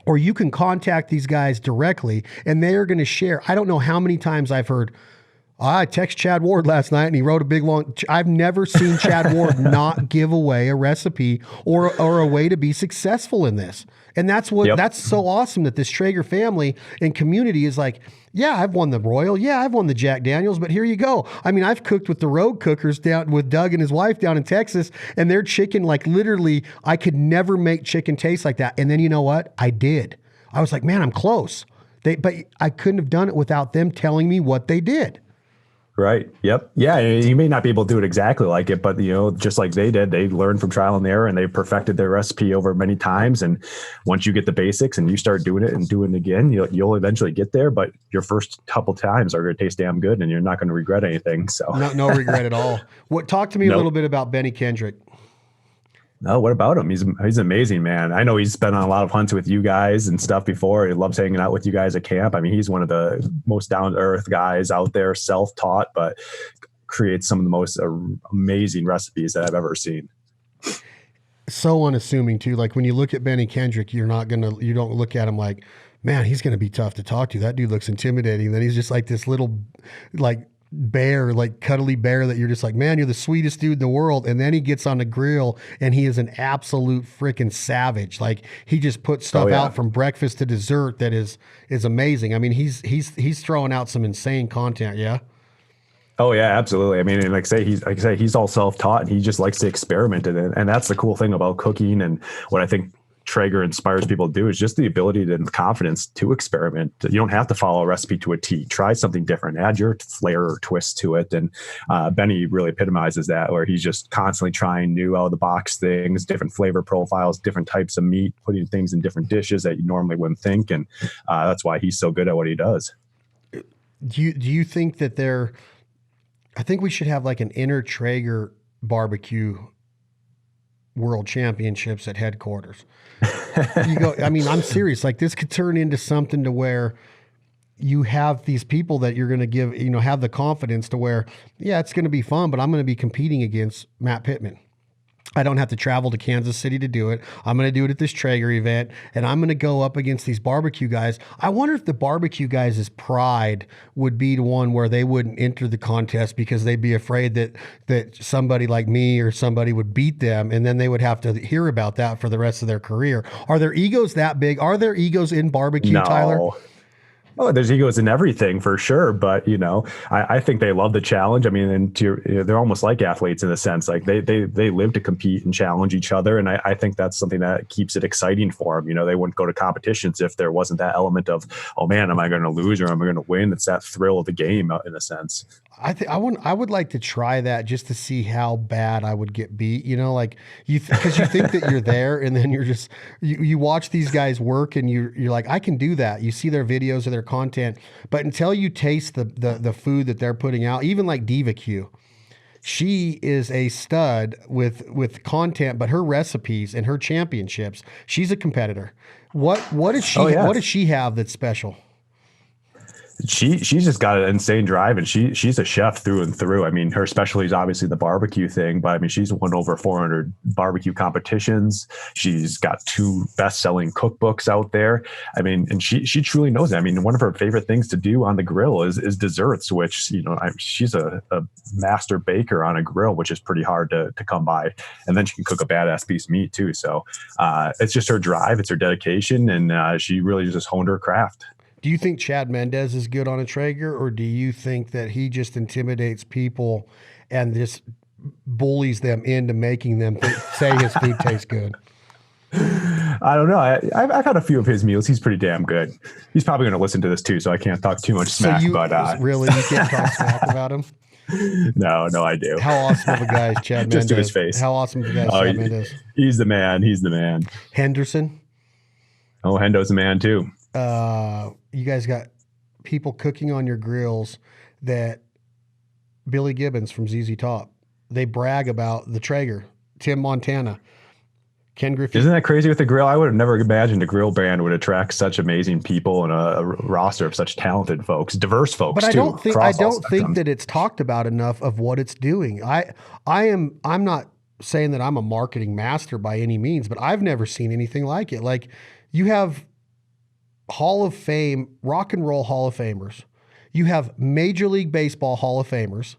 A: or you can contact these guys directly, and they are going to share. I don't know how many times I've heard, I text Chad Ward last night and he wrote a big long. I've never seen Chad Ward not give away a recipe or a way to be successful in this. And that's so awesome that this Traeger family and community is like, yeah, I've won the Royal. Yeah, I've won the Jack Daniels, but here you go. I mean, I've cooked with the Rogue Cookers down with Doug and his wife down in Texas, and their chicken, like literally, I could never make chicken taste like that. And then you know what? I did. I was like, man, I'm close. But I couldn't have done it without them telling me what they did.
B: Right. Yep. Yeah. You may not be able to do it exactly like it, but just like they did, they learned from trial and error and they perfected their recipe over many times. And once you get the basics and you start doing it and doing it again, you'll eventually get there. But your first couple times are going to taste damn good and you're not going to regret anything. So
A: no regret at all. Talk to me a little bit about Benny Kendrick.
B: No, what about him? He's an amazing, man. I know he's been on a lot of hunts with you guys and stuff before. He loves hanging out with you guys at camp. I mean, he's one of the most down-to-earth guys out there, self-taught, but creates some of the most amazing recipes that I've ever seen.
A: So unassuming too. Like when you look at Benny Kendrick, you don't look at him like, man, he's going to be tough to talk to. That dude looks intimidating. Then he's just like this little, like, bear, like cuddly bear that you're just like, man, you're the sweetest dude in the world. And then he gets on the grill and he is an absolute freaking savage. Like he just puts stuff out from breakfast to dessert that is amazing. I mean, he's throwing out some insane content. Yeah.
B: Oh yeah, absolutely. I mean, and like I say, he's all self-taught and he just likes to experiment. And that's the cool thing about cooking. And what I think Traeger inspires people to do is just the ability and confidence to experiment. You don't have to follow a recipe to a T. Try something different, add your flair or twist to it. And Benny really epitomizes that, where he's just constantly trying new out of the box things, different flavor profiles, different types of meat, putting things in different dishes that you normally wouldn't think. And that's why he's so good at what he does.
A: Do you think that I think we should have like an inner Traeger barbecue world championships at headquarters. I'm serious. Like this could turn into something to where you have these people that you're going to give, have the confidence to where, yeah, it's going to be fun, but I'm going to be competing against Matt Pittman. I don't have to travel to Kansas City to do it. I'm going to do it at this Traeger event, and I'm going to go up against these barbecue guys. I wonder if the barbecue guys' pride would be the one where they wouldn't enter the contest because they'd be afraid that somebody like me or somebody would beat them, and then they would have to hear about that for the rest of their career. Are their egos that big? Are there egos in barbecue,
B: No.
A: Tyler?
B: Oh, there's egos in everything for sure. But, I think they love the challenge. I mean, and they're almost like athletes in a sense. Like they live to compete and challenge each other. And I think that's something that keeps it exciting for them. They wouldn't go to competitions if there wasn't that element of, oh man, am I going to lose or am I going to win? It's that thrill of the game in a sense.
A: I would like to try that just to see how bad I would get beat, because you think that you're there and then you're just, you watch these guys work and you're like, I can do that. You see their videos or their content, but until you taste the food that they're putting out, even like Diva Q, she is a stud with content, but her recipes and her championships, she's a competitor. What does she have that's special?
B: She's just got an insane drive, and she's a chef through and through. I mean, her specialty is obviously the barbecue thing, but I mean, she's won over 400 barbecue competitions. She's got 2 best-selling cookbooks out there. I mean, and she truly knows it. I mean, one of her favorite things to do on the grill is desserts, which, she's a master baker on a grill, which is pretty hard to come by. And then she can cook a badass piece of meat too. So it's just her drive, it's her dedication, and she really just honed her craft.
A: Do you think Chad Mendez is good on a Traeger, or do you think that he just intimidates people and just bullies them into making them say his food tastes good?
B: I don't know. I've had a few of his meals. He's pretty damn good. He's probably going to listen to this too, so I can't talk too much smack.
A: Really, you can't talk smack about him?
B: No, I do.
A: How awesome of a guy is Chad Mendez?
B: Just to his face.
A: How awesome of a guy is Chad Mendez?
B: He's the man. He's the man.
A: Henderson?
B: Oh, Hendo's the man too.
A: You guys got people cooking on your grills that Billy Gibbons from ZZ Top, they brag about the Traeger, Tim Montana, Ken Griffey.
B: Isn't that crazy with the grill? I would have never imagined a grill brand would attract such amazing people and a roster of such talented folks, diverse folks.
A: But I don't think that it's talked about enough of what it's doing. I'm not saying that I'm a marketing master by any means, but I've never seen anything like it. Like you have Hall of Fame, rock and roll Hall of Famers. You have Major League Baseball Hall of Famers,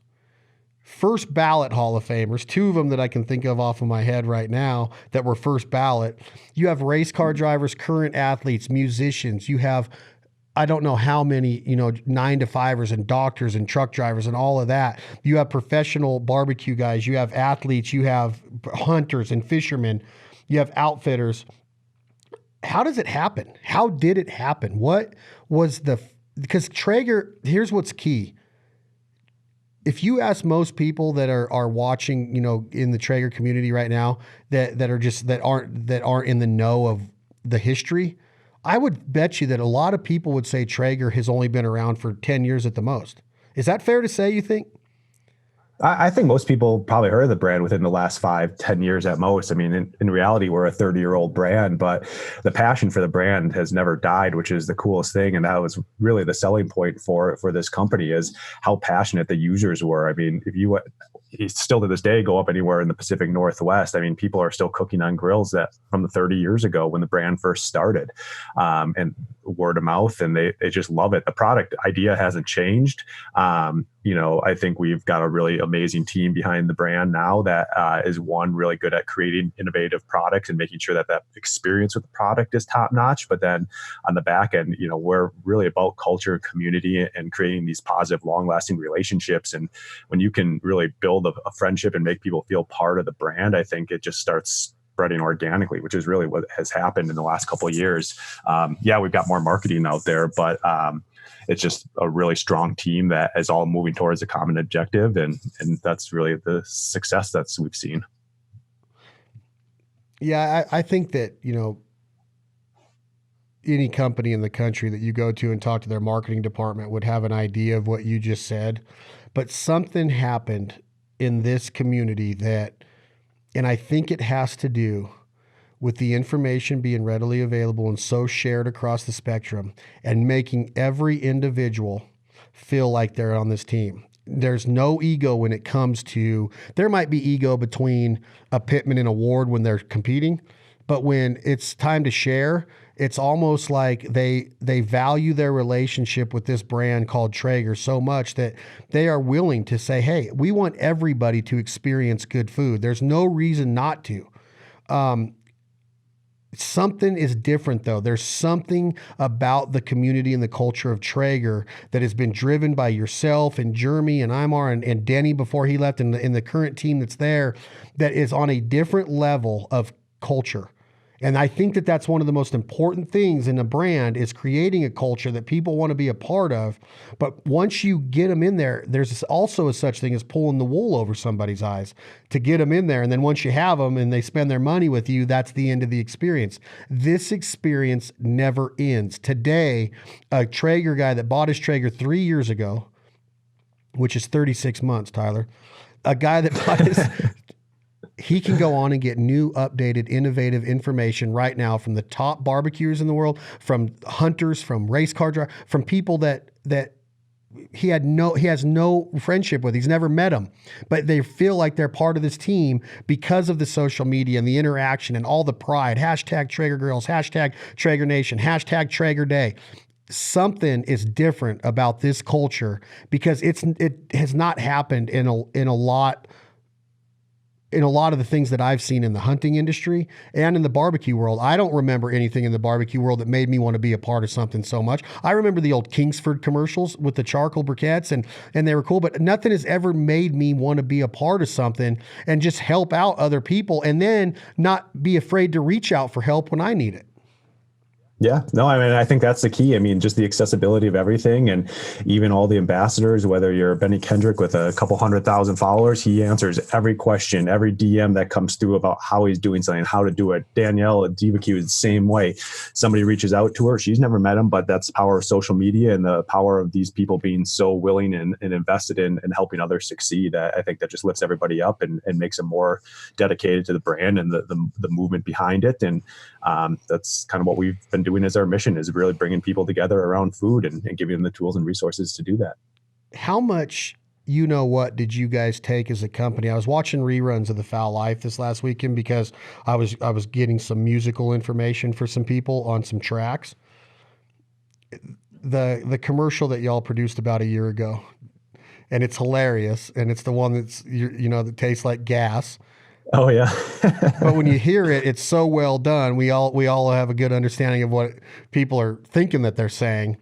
A: first ballot Hall of Famers, two of them that I can think of off of my head right now that were first ballot. You have race car drivers, current athletes, musicians. You have, I don't know how many, 9-to-5ers and doctors and truck drivers and all of that. You have professional barbecue guys. You have athletes. You have hunters and fishermen. You have outfitters. How does it happen? How did it happen? What was because Traeger, here's what's key. If you ask most people that are watching, in the Traeger community right now that aren't in the know of the history, I would bet you that a lot of people would say Traeger has only been around for 10 years at the most. Is that fair to say, you think?
B: I think most people probably heard of the brand within the last 5-10 years at most. I mean, in reality, we're a 30-year-old brand, but the passion for the brand has never died, which is the coolest thing. And that was really the selling point for this company, is how passionate the users were. I mean, if you still to this day go up anywhere in the Pacific Northwest, I mean, people are still cooking on grills that from the 30 years ago when the brand first started, and word of mouth, and they just love it. The product idea hasn't changed. I think we've got a really amazing team behind the brand now that is really good at creating innovative products and making sure that experience with the product is top notch. But then on the back end, we're really about culture, community, and creating these positive, long lasting relationships. And when you can really build a friendship and make people feel part of the brand, I think it just starts spreading organically, which is really what has happened in the last couple of years. We've got more marketing out there, but it's just a really strong team that is all moving towards a common objective. And that's really the success that we've seen.
A: Yeah, I think that, any company in the country that you go to and talk to their marketing department would have an idea of what you just said. But something happened in this community and I think it has to do with the information being readily available and so shared across the spectrum and making every individual feel like they're on this team. There's no ego when it comes to, there might be ego between a Pittman and a Ward when they're competing, but when it's time to share, it's almost like they value their relationship with this brand called Traeger so much that they are willing to say, hey, we want everybody to experience good food. There's no reason not to. Something is different, though. There's something about the community and the culture of Traeger that has been driven by yourself and Jeremy and Imar and Denny before he left, and the current team that's there, that is on a different level of culture. And I think that that's one of the most important things in a brand, is creating a culture that people want to be a part of. But once you get them in there, there's also a such thing as pulling the wool over somebody's eyes to get them in there. And then once you have them and they spend their money with you, that's the end of the experience. This experience never ends. Today, a Traeger guy that bought his Traeger 3 years ago, which is 36 months, Tyler, a guy that bought his... He can go on and get new, updated, innovative information right now from the top barbecuers in the world, from hunters, from race car drivers, from people that he has no friendship with. He's never met them, but they feel like they're part of this team because of the social media and the interaction and all the pride. Hashtag Traeger Grills, hashtag Traeger Nation, hashtag Traeger Day. Something is different about this culture because it has not happened in a lot of the things that I've seen in the hunting industry and in the barbecue world. I don't remember anything in the barbecue world that made me want to be a part of something so much. I remember the old Kingsford commercials with the charcoal briquettes and they were cool, but nothing has ever made me want to be a part of something and just help out other people and then not be afraid to reach out for help when I need it.
B: Yeah, no, I mean, I think that's the key. I mean, just the accessibility of everything, and even all the ambassadors, whether you're Benny Kendrick with a couple 100,000 followers, he answers every question, every DM that comes through about how he's doing something, how to do it. Danielle at DivaQ is the same way. Somebody reaches out to her. She's never met him, but that's the power of social media and the power of these people being so willing and invested in helping others succeed. I think that just lifts everybody up and makes them more dedicated to the brand and the movement behind it. And that's kind of what we've been doing as our mission, is really bringing people together around food and giving them the tools and resources to do that.
A: How much, what did you guys take as a company? I was watching reruns of The Foul Life this last weekend because I was getting some musical information for some people on some tracks. the commercial that y'all produced about a year ago, and it's hilarious, and it's the one that's that tastes like gas.
B: Oh yeah.
A: But when you hear it, it's so well done. We all have a good understanding of what people are thinking that they're saying.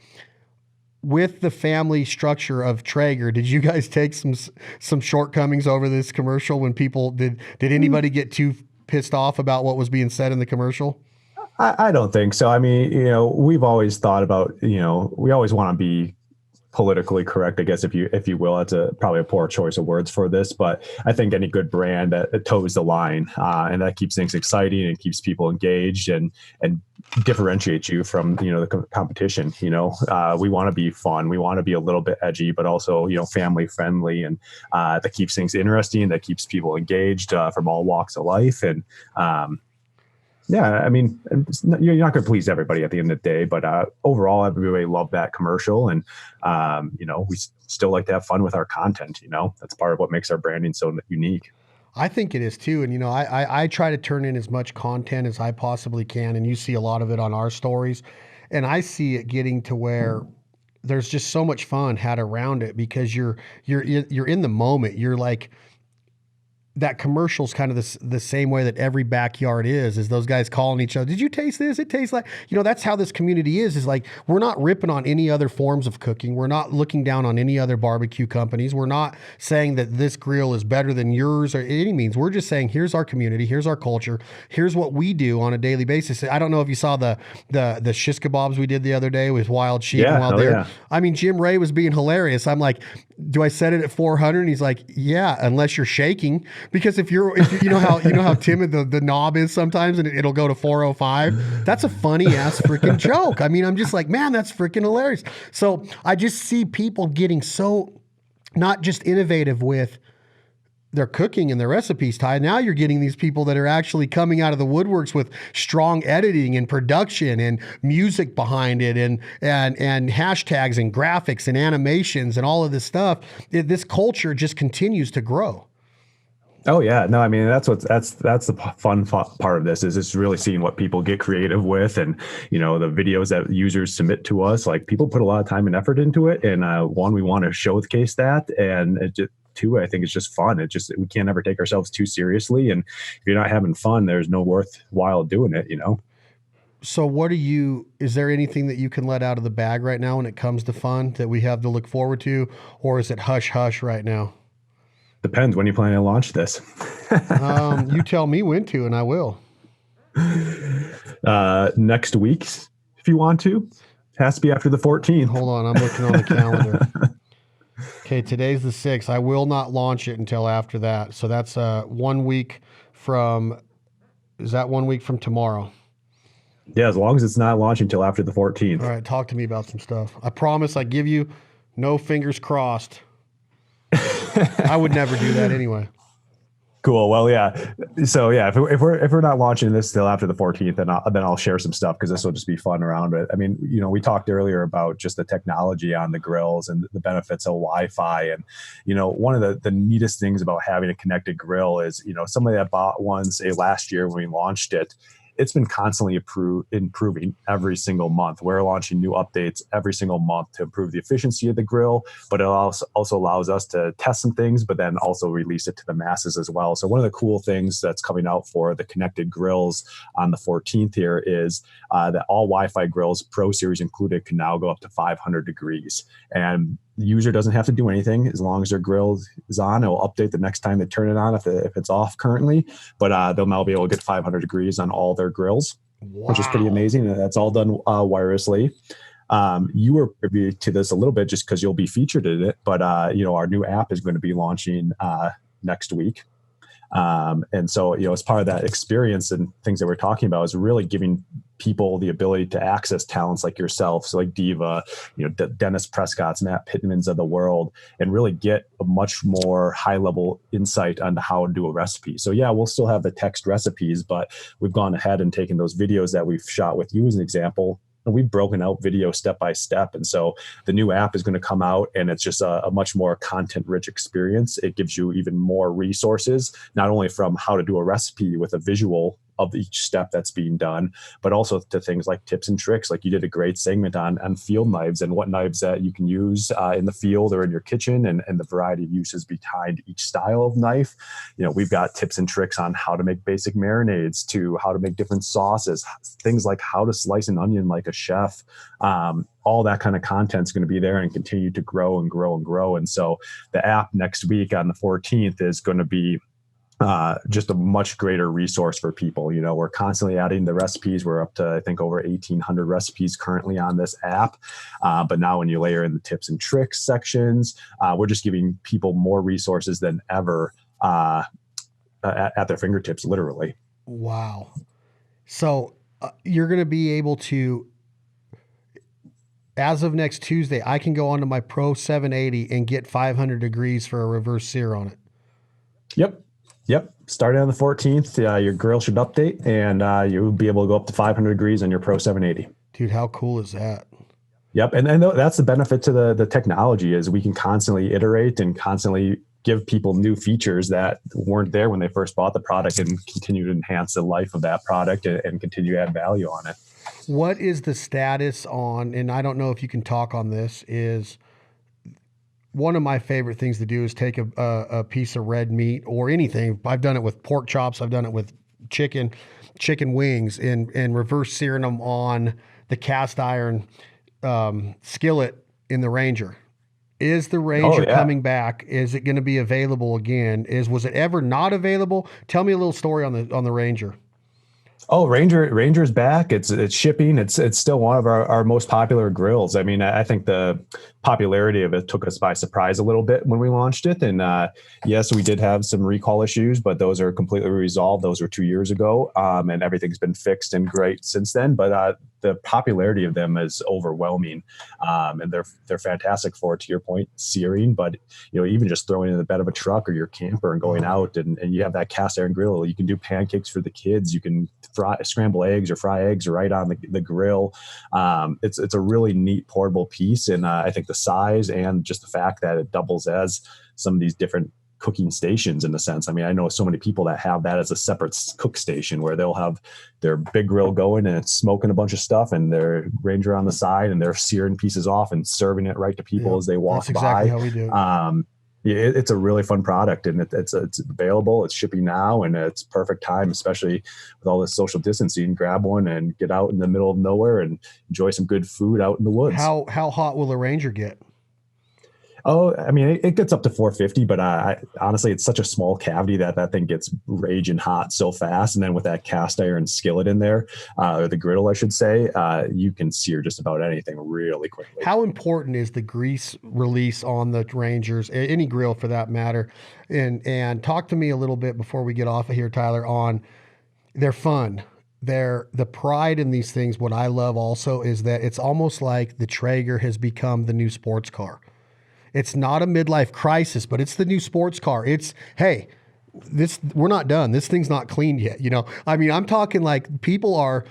A: With the family structure of Traeger, did you guys take some shortcomings over this commercial when people did anybody get too pissed off about what was being said in the commercial?
B: I don't think so. I mean, we've always thought about, we always want to be politically correct, I guess, if you will. That's probably a poor choice of words for this, but I think any good brand that toes the line, and that keeps things exciting and keeps people engaged and differentiates you from the competition. We want to be fun, we want to be a little bit edgy, but also family friendly, and that keeps things interesting, that keeps people engaged from all walks of life. And yeah, I mean, you're not going to please everybody at the end of the day, but overall, everybody loved that commercial, and we still like to have fun with our content. That's part of what makes our branding so unique.
A: I think it is too, and I try to turn in as much content as I possibly can, and you see a lot of it on our stories, and I see it getting to where there's just so much fun had around it because you're in the moment. You're like, that commercial's kind of the same way that every backyard is those guys calling each other. Did you taste this? It tastes like, that's how this community is like, we're not ripping on any other forms of cooking. We're not looking down on any other barbecue companies. We're not saying that this grill is better than yours or any means. We're just saying, here's our community. Here's our culture. Here's what we do on a daily basis. I don't know if you saw the shish kebabs we did the other day with Wild Sheep and Wild Deer. Yeah. I mean, Jim Ray was being hilarious. I'm like, do I set it at 400? And he's like, yeah, unless you're shaking. Because if you know how timid the knob is sometimes, and it'll go to 405. That's a funny ass freaking joke. I mean, I'm just like, man, that's freaking hilarious. So I just see people getting so not just innovative with their cooking and their recipes, Ty. Now you're getting these people that are actually coming out of the woodworks with strong editing and production and music behind it, and hashtags and graphics and animations and all of this stuff. This culture just continues to grow.
B: Oh yeah, no, I mean that's the fun part of this is just really seeing what people get creative with, and the videos that users submit to us. Like, people put a lot of time and effort into it, and one, we want to showcase that, and two, I think it's just fun. We can't ever take ourselves too seriously, and if you're not having fun, there's no worthwhile doing it.
A: So is there anything that you can let out of the bag right now when it comes to fun that we have to look forward to, or is it hush hush right now?
B: Depends. When you plan to launch this?
A: You tell me when to, and I will.
B: Next week, if you want to. It has to be after the 14th.
A: Hold on, I'm looking on the calendar. Okay, today's the 6th. I will not launch it until after that. So that's 1 week from. Is that 1 week from tomorrow?
B: Yeah, as long as it's not launching until after the 14th.
A: All right, talk to me about some stuff. I promise. I give you no fingers crossed. I would never do that anyway.
B: Cool. Well, yeah. So yeah, if we're not launching this till after the 14th, then I'll share some stuff, because this will just be fun around it. I mean, we talked earlier about just the technology on the grills and the benefits of Wi-Fi, and one of the neatest things about having a connected grill is somebody that bought one, say last year when we launched it. It's been constantly improving every single month. We're launching new updates every single month to improve the efficiency of the grill, but it also allows us to test some things, but then also release it to the masses as well. So one of the cool things that's coming out for the connected grills on the 14th here is that all Wi-Fi grills, Pro Series included, can now go up to 500 degrees. And the user doesn't have to do anything. As long as their grill is on, it will update the next time they turn it on if it's off currently. But they'll now be able to get 500 degrees on all their grills, which is pretty amazing. And that's all done wirelessly. You were privy to this a little bit just because you'll be featured in it. But our new app is going to be launching next week. And so, as part of that experience and things that we're talking about is really giving people the ability to access talents like yourself, so like Diva, Dennis Prescott's, Matt Pittman's of the world, and really get a much more high level insight on how to do a recipe. So yeah, we'll still have the text recipes, but we've gone ahead and taken those videos that we've shot with you as an example, and we've broken out video step by step. And so the new app is going to come out, and it's just a much more content rich experience. It gives you even more resources, not only from how to do a recipe with a visual of each step that's being done, but also to things like tips and tricks. Like you did a great segment on field knives and what knives that you can use in the field or in your kitchen, and the variety of uses behind each style of knife. We've got tips and tricks on how to make basic marinades, to how to make different sauces, things like how to slice an onion like a chef. All that kind of content is going to be there and continue to grow and grow and grow. And so the app next week on the 14th is going to be just a much greater resource for people. We're constantly adding the recipes. We're up to, I think, over 1,800 recipes currently on this app. But now when you layer in the tips and tricks sections, we're just giving people more resources than ever at their fingertips, literally.
A: Wow. So you're going to be able to, as of next Tuesday, I can go onto my Pro 780 and get 500 degrees for a reverse sear on it.
B: Yep. Starting on the 14th, your grill should update, and you'll be able to go up to 500 degrees on your Pro 780.
A: Dude, how cool is that?
B: Yep. And that's the benefit to the technology, is we can constantly iterate and constantly give people new features that weren't there when they first bought the product, and continue to enhance the life of that product and continue to add value on it.
A: What is the status on, and I don't know if you can talk on this, is one of my favorite things to do is take a piece of red meat or anything. I've done it with pork chops. I've done it with chicken wings, and reverse searing them on the cast iron skillet in the Ranger. Is the Ranger coming back? Is it going to be available again? Was it ever not available? Tell me a little story on the Ranger.
B: Oh, Ranger's back. It's shipping. It's still one of our most popular grills. I mean, I think the popularity of it took us by surprise a little bit when we launched it. And yes, we did have some recall issues, but those are completely resolved. Those were 2 years ago, and everything's been fixed and great since then. But the popularity of them is overwhelming, and they're fantastic for, to your point, searing. But even just throwing in the bed of a truck or your camper and going out, and you have that cast iron grill. You can do pancakes for the kids. You can scramble eggs or fry eggs right on the grill. It's a really neat portable piece, and I think the size and just the fact that it doubles as some of these different cooking stations in a sense. I mean, I know so many people that have that as a separate cook station, where they'll have their big grill going and it's smoking a bunch of stuff, and their Ranger on the side, and they're searing pieces off and serving it right to people as they walk
A: that's exactly
B: by.
A: How we do it.
B: It's a really fun product, and it's available. It's shipping now, and it's perfect time, especially with all this social distancing. Grab one and get out in the middle of nowhere and enjoy some good food out in the woods.
A: How hot will the Ranger get?
B: Oh, I mean, it gets up to 450, but honestly, it's such a small cavity that thing gets raging hot so fast. And then with that cast iron skillet in there, or the griddle, I should say, you can sear just about anything really quickly.
A: How important is the grease release on the Rangers, any grill for that matter? And talk to me a little bit before we get off of here, Tyler, on their fun. The pride in these things. What I love also is that it's almost like the Traeger has become the new sports car. It's not a midlife crisis, but it's the new sports car. It's, hey, we're not done. This thing's not cleaned yet. I mean, I'm talking like people are,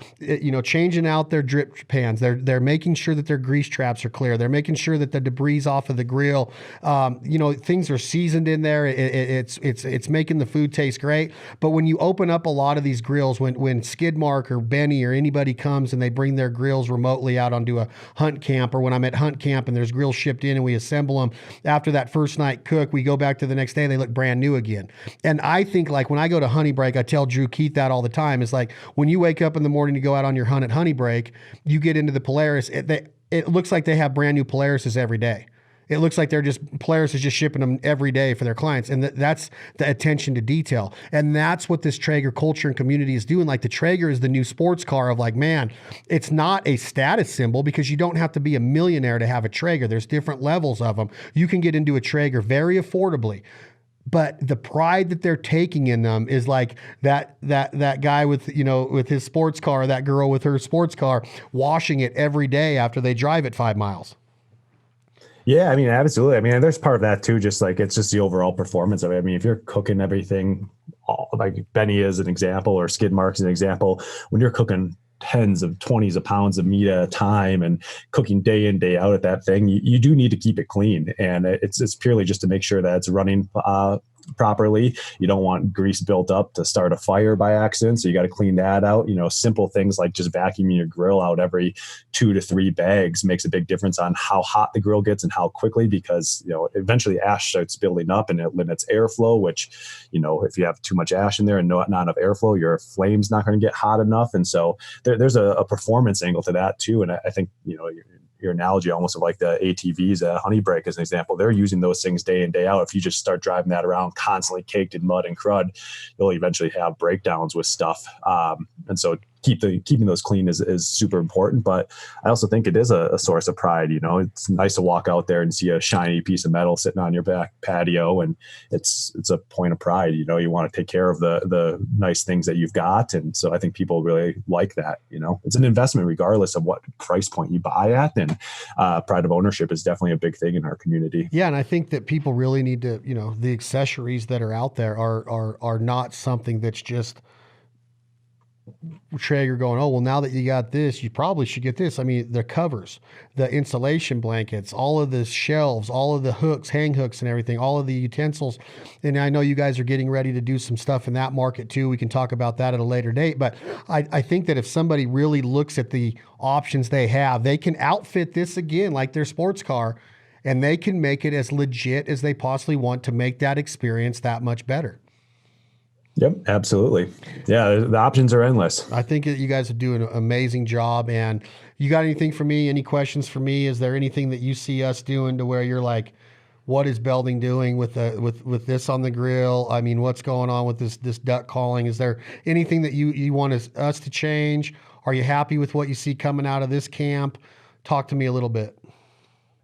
A: changing out their drip pans. They're making sure that their grease traps are clear. They're making sure that the debris off of the grill, things are seasoned in there. It's making the food taste great. But when you open up a lot of these grills, when Skidmark or Benny or anybody comes and they bring their grills remotely out onto a hunt camp, or when I'm at hunt camp and there's grills shipped in and we assemble them after that first night cook, we go back to the next day, they look brand new again. And I think, like, when I go to Honey Break, I tell Drew Keith that all the time. It's like when you wake up in the morning to go out on your hunt at Honey Break, you get into the Polaris. It looks like they have brand new Polarises every day. It looks like Polaris is just shipping them every day for their clients. And that's the attention to detail. And that's what this Traeger culture and community is doing. Like, the Traeger is the new sports car of, like, man, it's not a status symbol, because you don't have to be a millionaire to have a Traeger. There's different levels of them. You can get into a Traeger very affordably. But the pride that they're taking in them is like that guy with his sports car, that girl with her sports car, washing it every day after they drive it 5 miles.
B: Yeah, I mean, absolutely. I mean, there's part of that too, just like it's just the overall performance of it. I mean, if you're cooking everything, like Benny is an example, or Skidmark's an example, when you're cooking tens of 20s of pounds of meat at a time and cooking day in, day out at that thing, you do need to keep it clean. And it's purely just to make sure that it's running properly. You don't want grease built up to start a fire by accident, so you got to clean that out. Simple things like just vacuuming your grill out every 2 to 3 bags makes a big difference on how hot the grill gets and how quickly, because eventually ash starts building up and it limits airflow, which if you have too much ash in there and not enough airflow, your flame's not going to get hot enough. And so there's a performance angle to that too. And I think your analogy almost of like the ATVs at Honey Break as an example, they're using those things day in, day out. If you just start driving that around constantly caked in mud and crud, you'll eventually have breakdowns with stuff. And so keeping those clean is super important. But I also think it is a source of pride. It's nice to walk out there and see a shiny piece of metal sitting on your back patio, and it's a point of pride. You want to take care of the nice things that you've got. And so I think people really like that. It's an investment regardless of what price point you buy at, and pride of ownership is definitely a big thing in our community.
A: Yeah, and I think that people really need to, the accessories that are out there are not something that's just Traeger going, oh, well, now that you got this, you probably should get this. I mean, the covers, the insulation blankets, all of the shelves, all of the hooks, hang hooks and everything, all of the utensils. And I know you guys are getting ready to do some stuff in that market too. We can talk about that at a later date. But I think that if somebody really looks at the options they have, they can outfit this again like their sports car, and they can make it as legit as they possibly want to make that experience that much better.
B: Yep, absolutely. Yeah, the options are endless.
A: I think that you guys are doing an amazing job. And you got anything for me? Any questions for me? Is there anything that you see us doing to where you're like, what is Belding doing with this on the grill? I mean, what's going on with this duck calling? Is there anything that you want us to change? Are you happy with what you see coming out of this camp? Talk to me a little bit.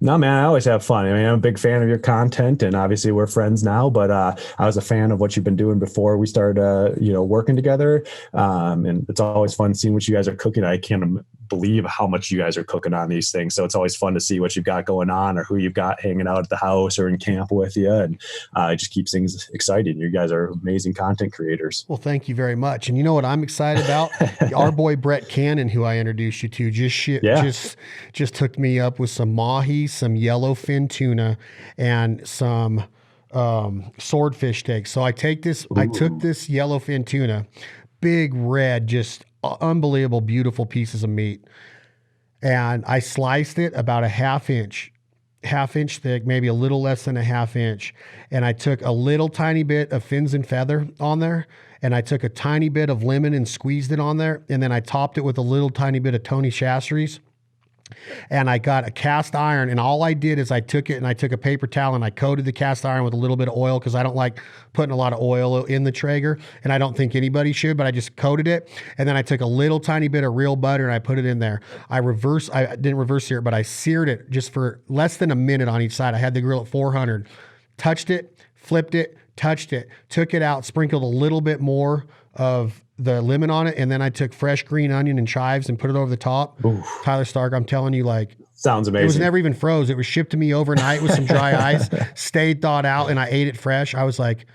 B: No, man, I always have fun. I mean, I'm a big fan of your content, and obviously we're friends now, but I was a fan of what you've been doing before we started, working together. And it's always fun seeing what you guys are cooking. I can't believe how much you guys are cooking on these things. So it's always fun to see what you've got going on or who you've got hanging out at the house or in camp with you. And it just keeps things exciting. You guys are amazing content creators.
A: Well, thank you very much. And you know what I'm excited about? Our boy Brett Cannon, who I introduced you to, just took me up with some mahi, some yellowfin tuna, and some swordfish steaks. So I took this yellowfin tuna, big red, just unbelievable, beautiful pieces of meat. And I sliced it about a half inch thick, maybe a little less than a half inch. And I took a little tiny bit of fins and feather on there. And I took a tiny bit of lemon and squeezed it on there. And then I topped it with a little tiny bit of Tony Chachere's. And I got a cast iron, and all I did is I took a paper towel and I coated the cast iron with a little bit of oil, because I don't like putting a lot of oil in the Traeger, and I don't think anybody should, but I just coated it. And then I took a little tiny bit of real butter and I put it in there. I didn't reverse sear it, but I seared it just for less than a minute on each side. I had the grill at 400, touched it, flipped it, touched it, took it out, sprinkled a little bit more of the lemon on it, and then I took fresh green onion and chives and put it over the top. Oof. Tyler Stark, I'm telling you,
B: sounds amazing.
A: It was never even froze. It was shipped to me overnight with some dry ice, stayed thawed out, and I ate it fresh. I was like,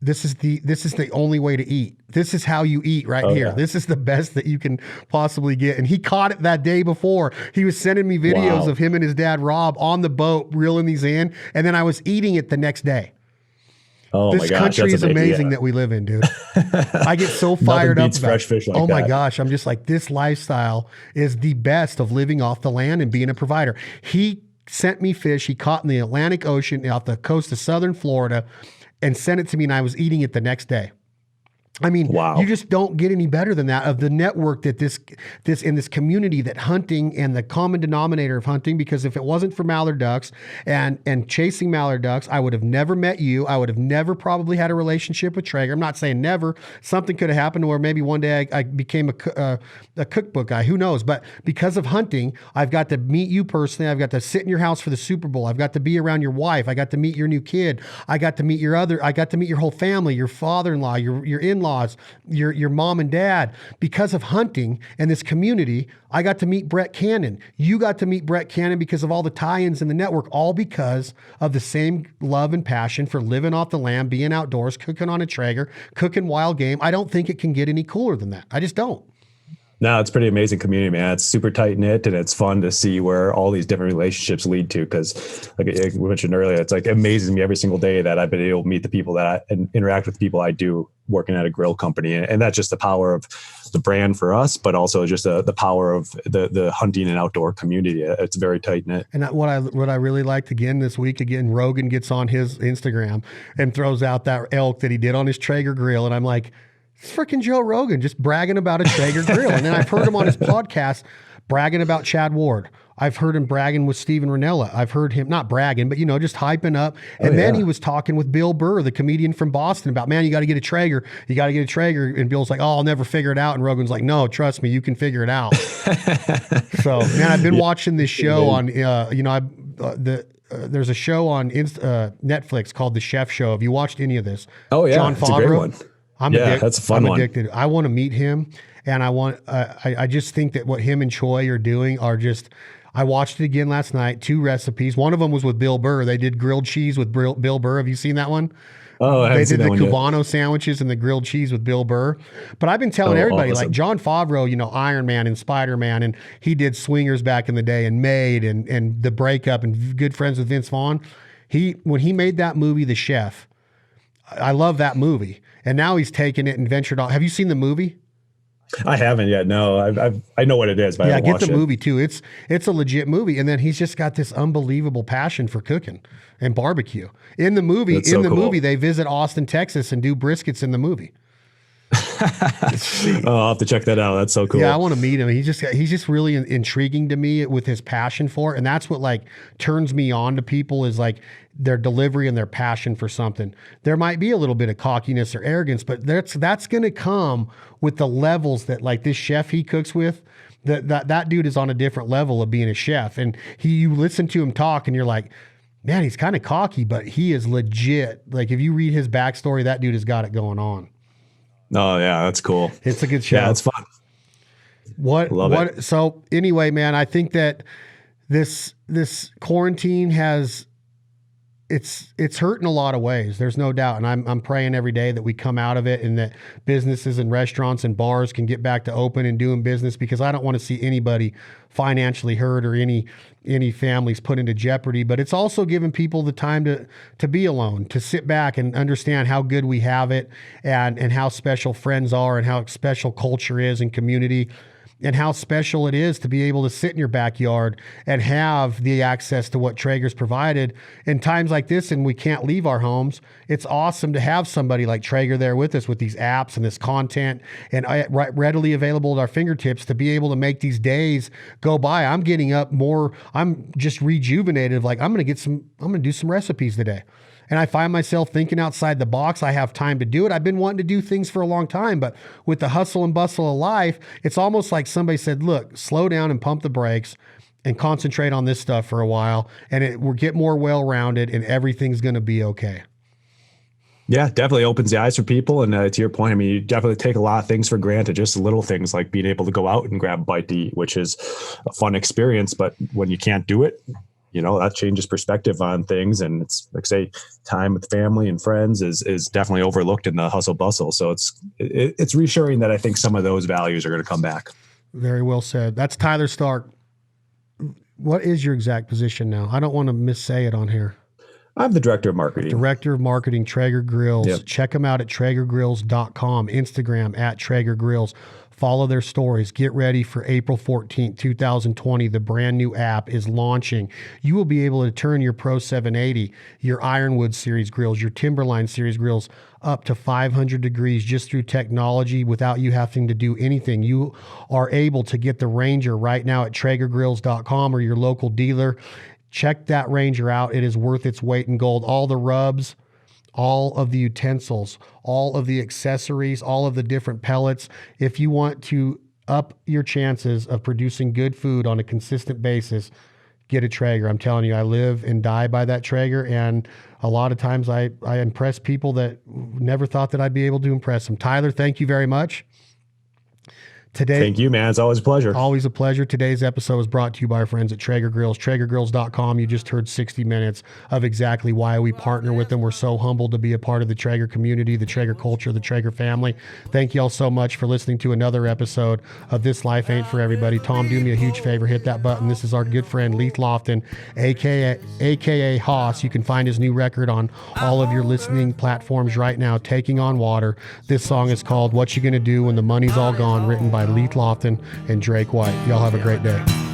A: this is the only way to eat. This is how you eat here. Yeah. This is the best that you can possibly get. And he caught it that day before. He was sending me videos of him and his dad, Rob, on the boat, reeling these in. And then I was eating it the next day.
B: Oh
A: this country is amazing that we live in, dude. I get so fired up about
B: fresh fish like
A: my gosh. I'm just like, this lifestyle is the best of living off the land and being a provider. He sent me fish he caught in the Atlantic Ocean off the coast of southern Florida and sent it to me, and I was eating it the next day. I mean, you just don't get any better than that, of the network that this in this community, that hunting and the common denominator of hunting, because if it wasn't for mallard ducks and chasing mallard ducks, I would have never met you. I would have never probably had a relationship with Traeger. I'm not saying never. Something could have happened where maybe one day I became a cookbook guy. Who knows? But because of hunting, I've got to meet you personally. I've got to sit in your house for the Super Bowl. I've got to be around your wife. I got to meet your new kid. I got to meet your whole family, your father-in-law, your in-laws, your mom and dad. Because of hunting and this community, I got to meet Brett Cannon. You got to meet Brett Cannon because of all the tie-ins in the network, all because of the same love and passion for living off the land, being outdoors, cooking on a Traeger, cooking wild game. I don't think it can get any cooler than that. I just don't.
B: No, it's pretty amazing community, man. It's super tight knit, and it's fun to see where all these different relationships lead to. Because, like we mentioned earlier, it's like amazes me every single day that I've been able to meet the people and interact with people I do working at a grill company, and that's just the power of the brand for us, but also just the power of the hunting and outdoor community. It's very tight knit.
A: And what I really liked again this week, Rogan gets on his Instagram and throws out that elk that he did on his Traeger grill, and I'm like, it's freaking Joe Rogan just bragging about a Traeger grill. And then I've heard him on his podcast bragging about Chad Ward. I've heard him bragging with Steven Ranella. I've heard him not bragging, but just hyping up. And then he was talking with Bill Burr, the comedian from Boston, about, man, you got to get a Traeger. You got to get a Traeger. And Bill's like, oh, I'll never figure it out. And Rogan's like, no, trust me, you can figure it out. So, man, I've been watching this show on, there's a show on Netflix called The Chef Show. Have you watched any of this?
B: Oh, yeah.
A: John
B: It's a great one. That's a fun one.
A: I'm addicted. I want to meet him, and I just think that what him and Choi are doing are just. I watched it again last night. 2 recipes. One of them was with Bill Burr. They did grilled cheese with Bill Burr. Have you seen that one?
B: Oh, I haven't seen that one.
A: They did the Cubano sandwiches and the grilled cheese with Bill Burr. But I've been telling everybody,
B: awesome.
A: like Jon Favreau, Iron Man and Spider-Man, and he did Swingers back in the day, and Made and The Breakup, and good friends with Vince Vaughn. When he made that movie, The Chef, I love that movie. And now he's taken it and ventured off. Have you seen the movie?
B: I haven't yet. No, I know what it is, but I haven't watched it.
A: Get the movie too. It's a legit movie. And then he's just got this unbelievable passion for cooking and barbecue. In the movie, movie, they visit Austin, Texas, and do briskets in the movie.
B: I'll have to check that out. That's so cool.
A: Yeah, I want to meet him. He's just really intriguing to me with his passion for it. And that's what like turns me on to people is like their delivery and their passion for something. There might be a little bit of cockiness or arrogance, but that's going to come with the levels that like this chef he cooks with. That dude is on a different level of being a chef. And you listen to him talk and you're like, man, he's kind of cocky, but he is legit. Like if you read his backstory, that dude has got it going on.
B: Oh yeah, that's cool.
A: It's a good show.
B: Yeah, it's fun. Love it.
A: So anyway, man, I think that this quarantine it's hurt in a lot of ways. There's no doubt. And I'm praying every day that we come out of it and that businesses and restaurants and bars can get back to open and doing business, because I don't want to see anybody financially hurt or any families put into jeopardy. But it's also giving people the time to be alone, to sit back and understand how good we have it and how special friends are and how special culture is and community, and how special it is to be able to sit in your backyard and have the access to what Traeger's provided in times like this. And we can't leave our homes. It's awesome to have somebody like Traeger there with us with these apps and this content and readily available at our fingertips to be able to make these days go by. I'm getting up more. I'm just rejuvenated. Like I'm going to do some recipes today. And I find myself thinking outside the box. I have time to do it. I've been wanting to do things for a long time, but with the hustle and bustle of life, it's almost like somebody said, look, slow down and pump the brakes and concentrate on this stuff for a while. And we'll get more well-rounded and everything's going to be okay.
B: Yeah, definitely opens the eyes for people. And to your point, I mean, you definitely take a lot of things for granted, just little things like being able to go out and grab a bite to eat, which is a fun experience. But when you can't do it, that changes perspective on things. And it's like, say, time with family and friends is definitely overlooked in the hustle bustle. So it's reassuring that I think some of those values are going to come back.
A: Very well said. That's Tyler Stark. What is your exact position now? I don't want to missay it on here.
B: I'm the director of marketing.
A: Director of marketing, Traeger Grills.
B: Yep.
A: Check them out at TraegerGrills.com, Instagram at Traeger Grills. Follow their stories. Get ready for April 14th, 2020. The brand new app is launching. You will be able to turn your Pro 780, your Ironwood Series grills, your Timberline Series grills up to 500 degrees just through technology without you having to do anything. You are able to get the Ranger right now at TraegerGrills.com or your local dealer. Check that Ranger out. It is worth its weight in gold. All the rubs, all of the utensils, all of the accessories, all of the different pellets. If you want to up your chances of producing good food on a consistent basis, get a Traeger. I'm telling you, I live and die by that Traeger. And a lot of times I impress people that never thought that I'd be able to impress them. Tyler, thank you very much. Today,
B: Thank you, man. It's always a pleasure.
A: Always a pleasure. Today's episode is brought to you by our friends at Traeger Grills. TraegerGrills.com. You just heard 60 minutes of exactly why we partner with them. We're so humbled to be a part of the Traeger community, the Traeger culture, the Traeger family. Thank you all so much for listening to another episode of This Life Ain't For Everybody. Tom, do me a huge favor. Hit that button. This is our good friend Leith Lofton, a.k.a. Haas. You can find his new record on all of your listening platforms right now, Taking on Water. This song is called What You Gonna Do When the Money's All Gone, written by Leith Lofton and Drake White. Y'all have a great day.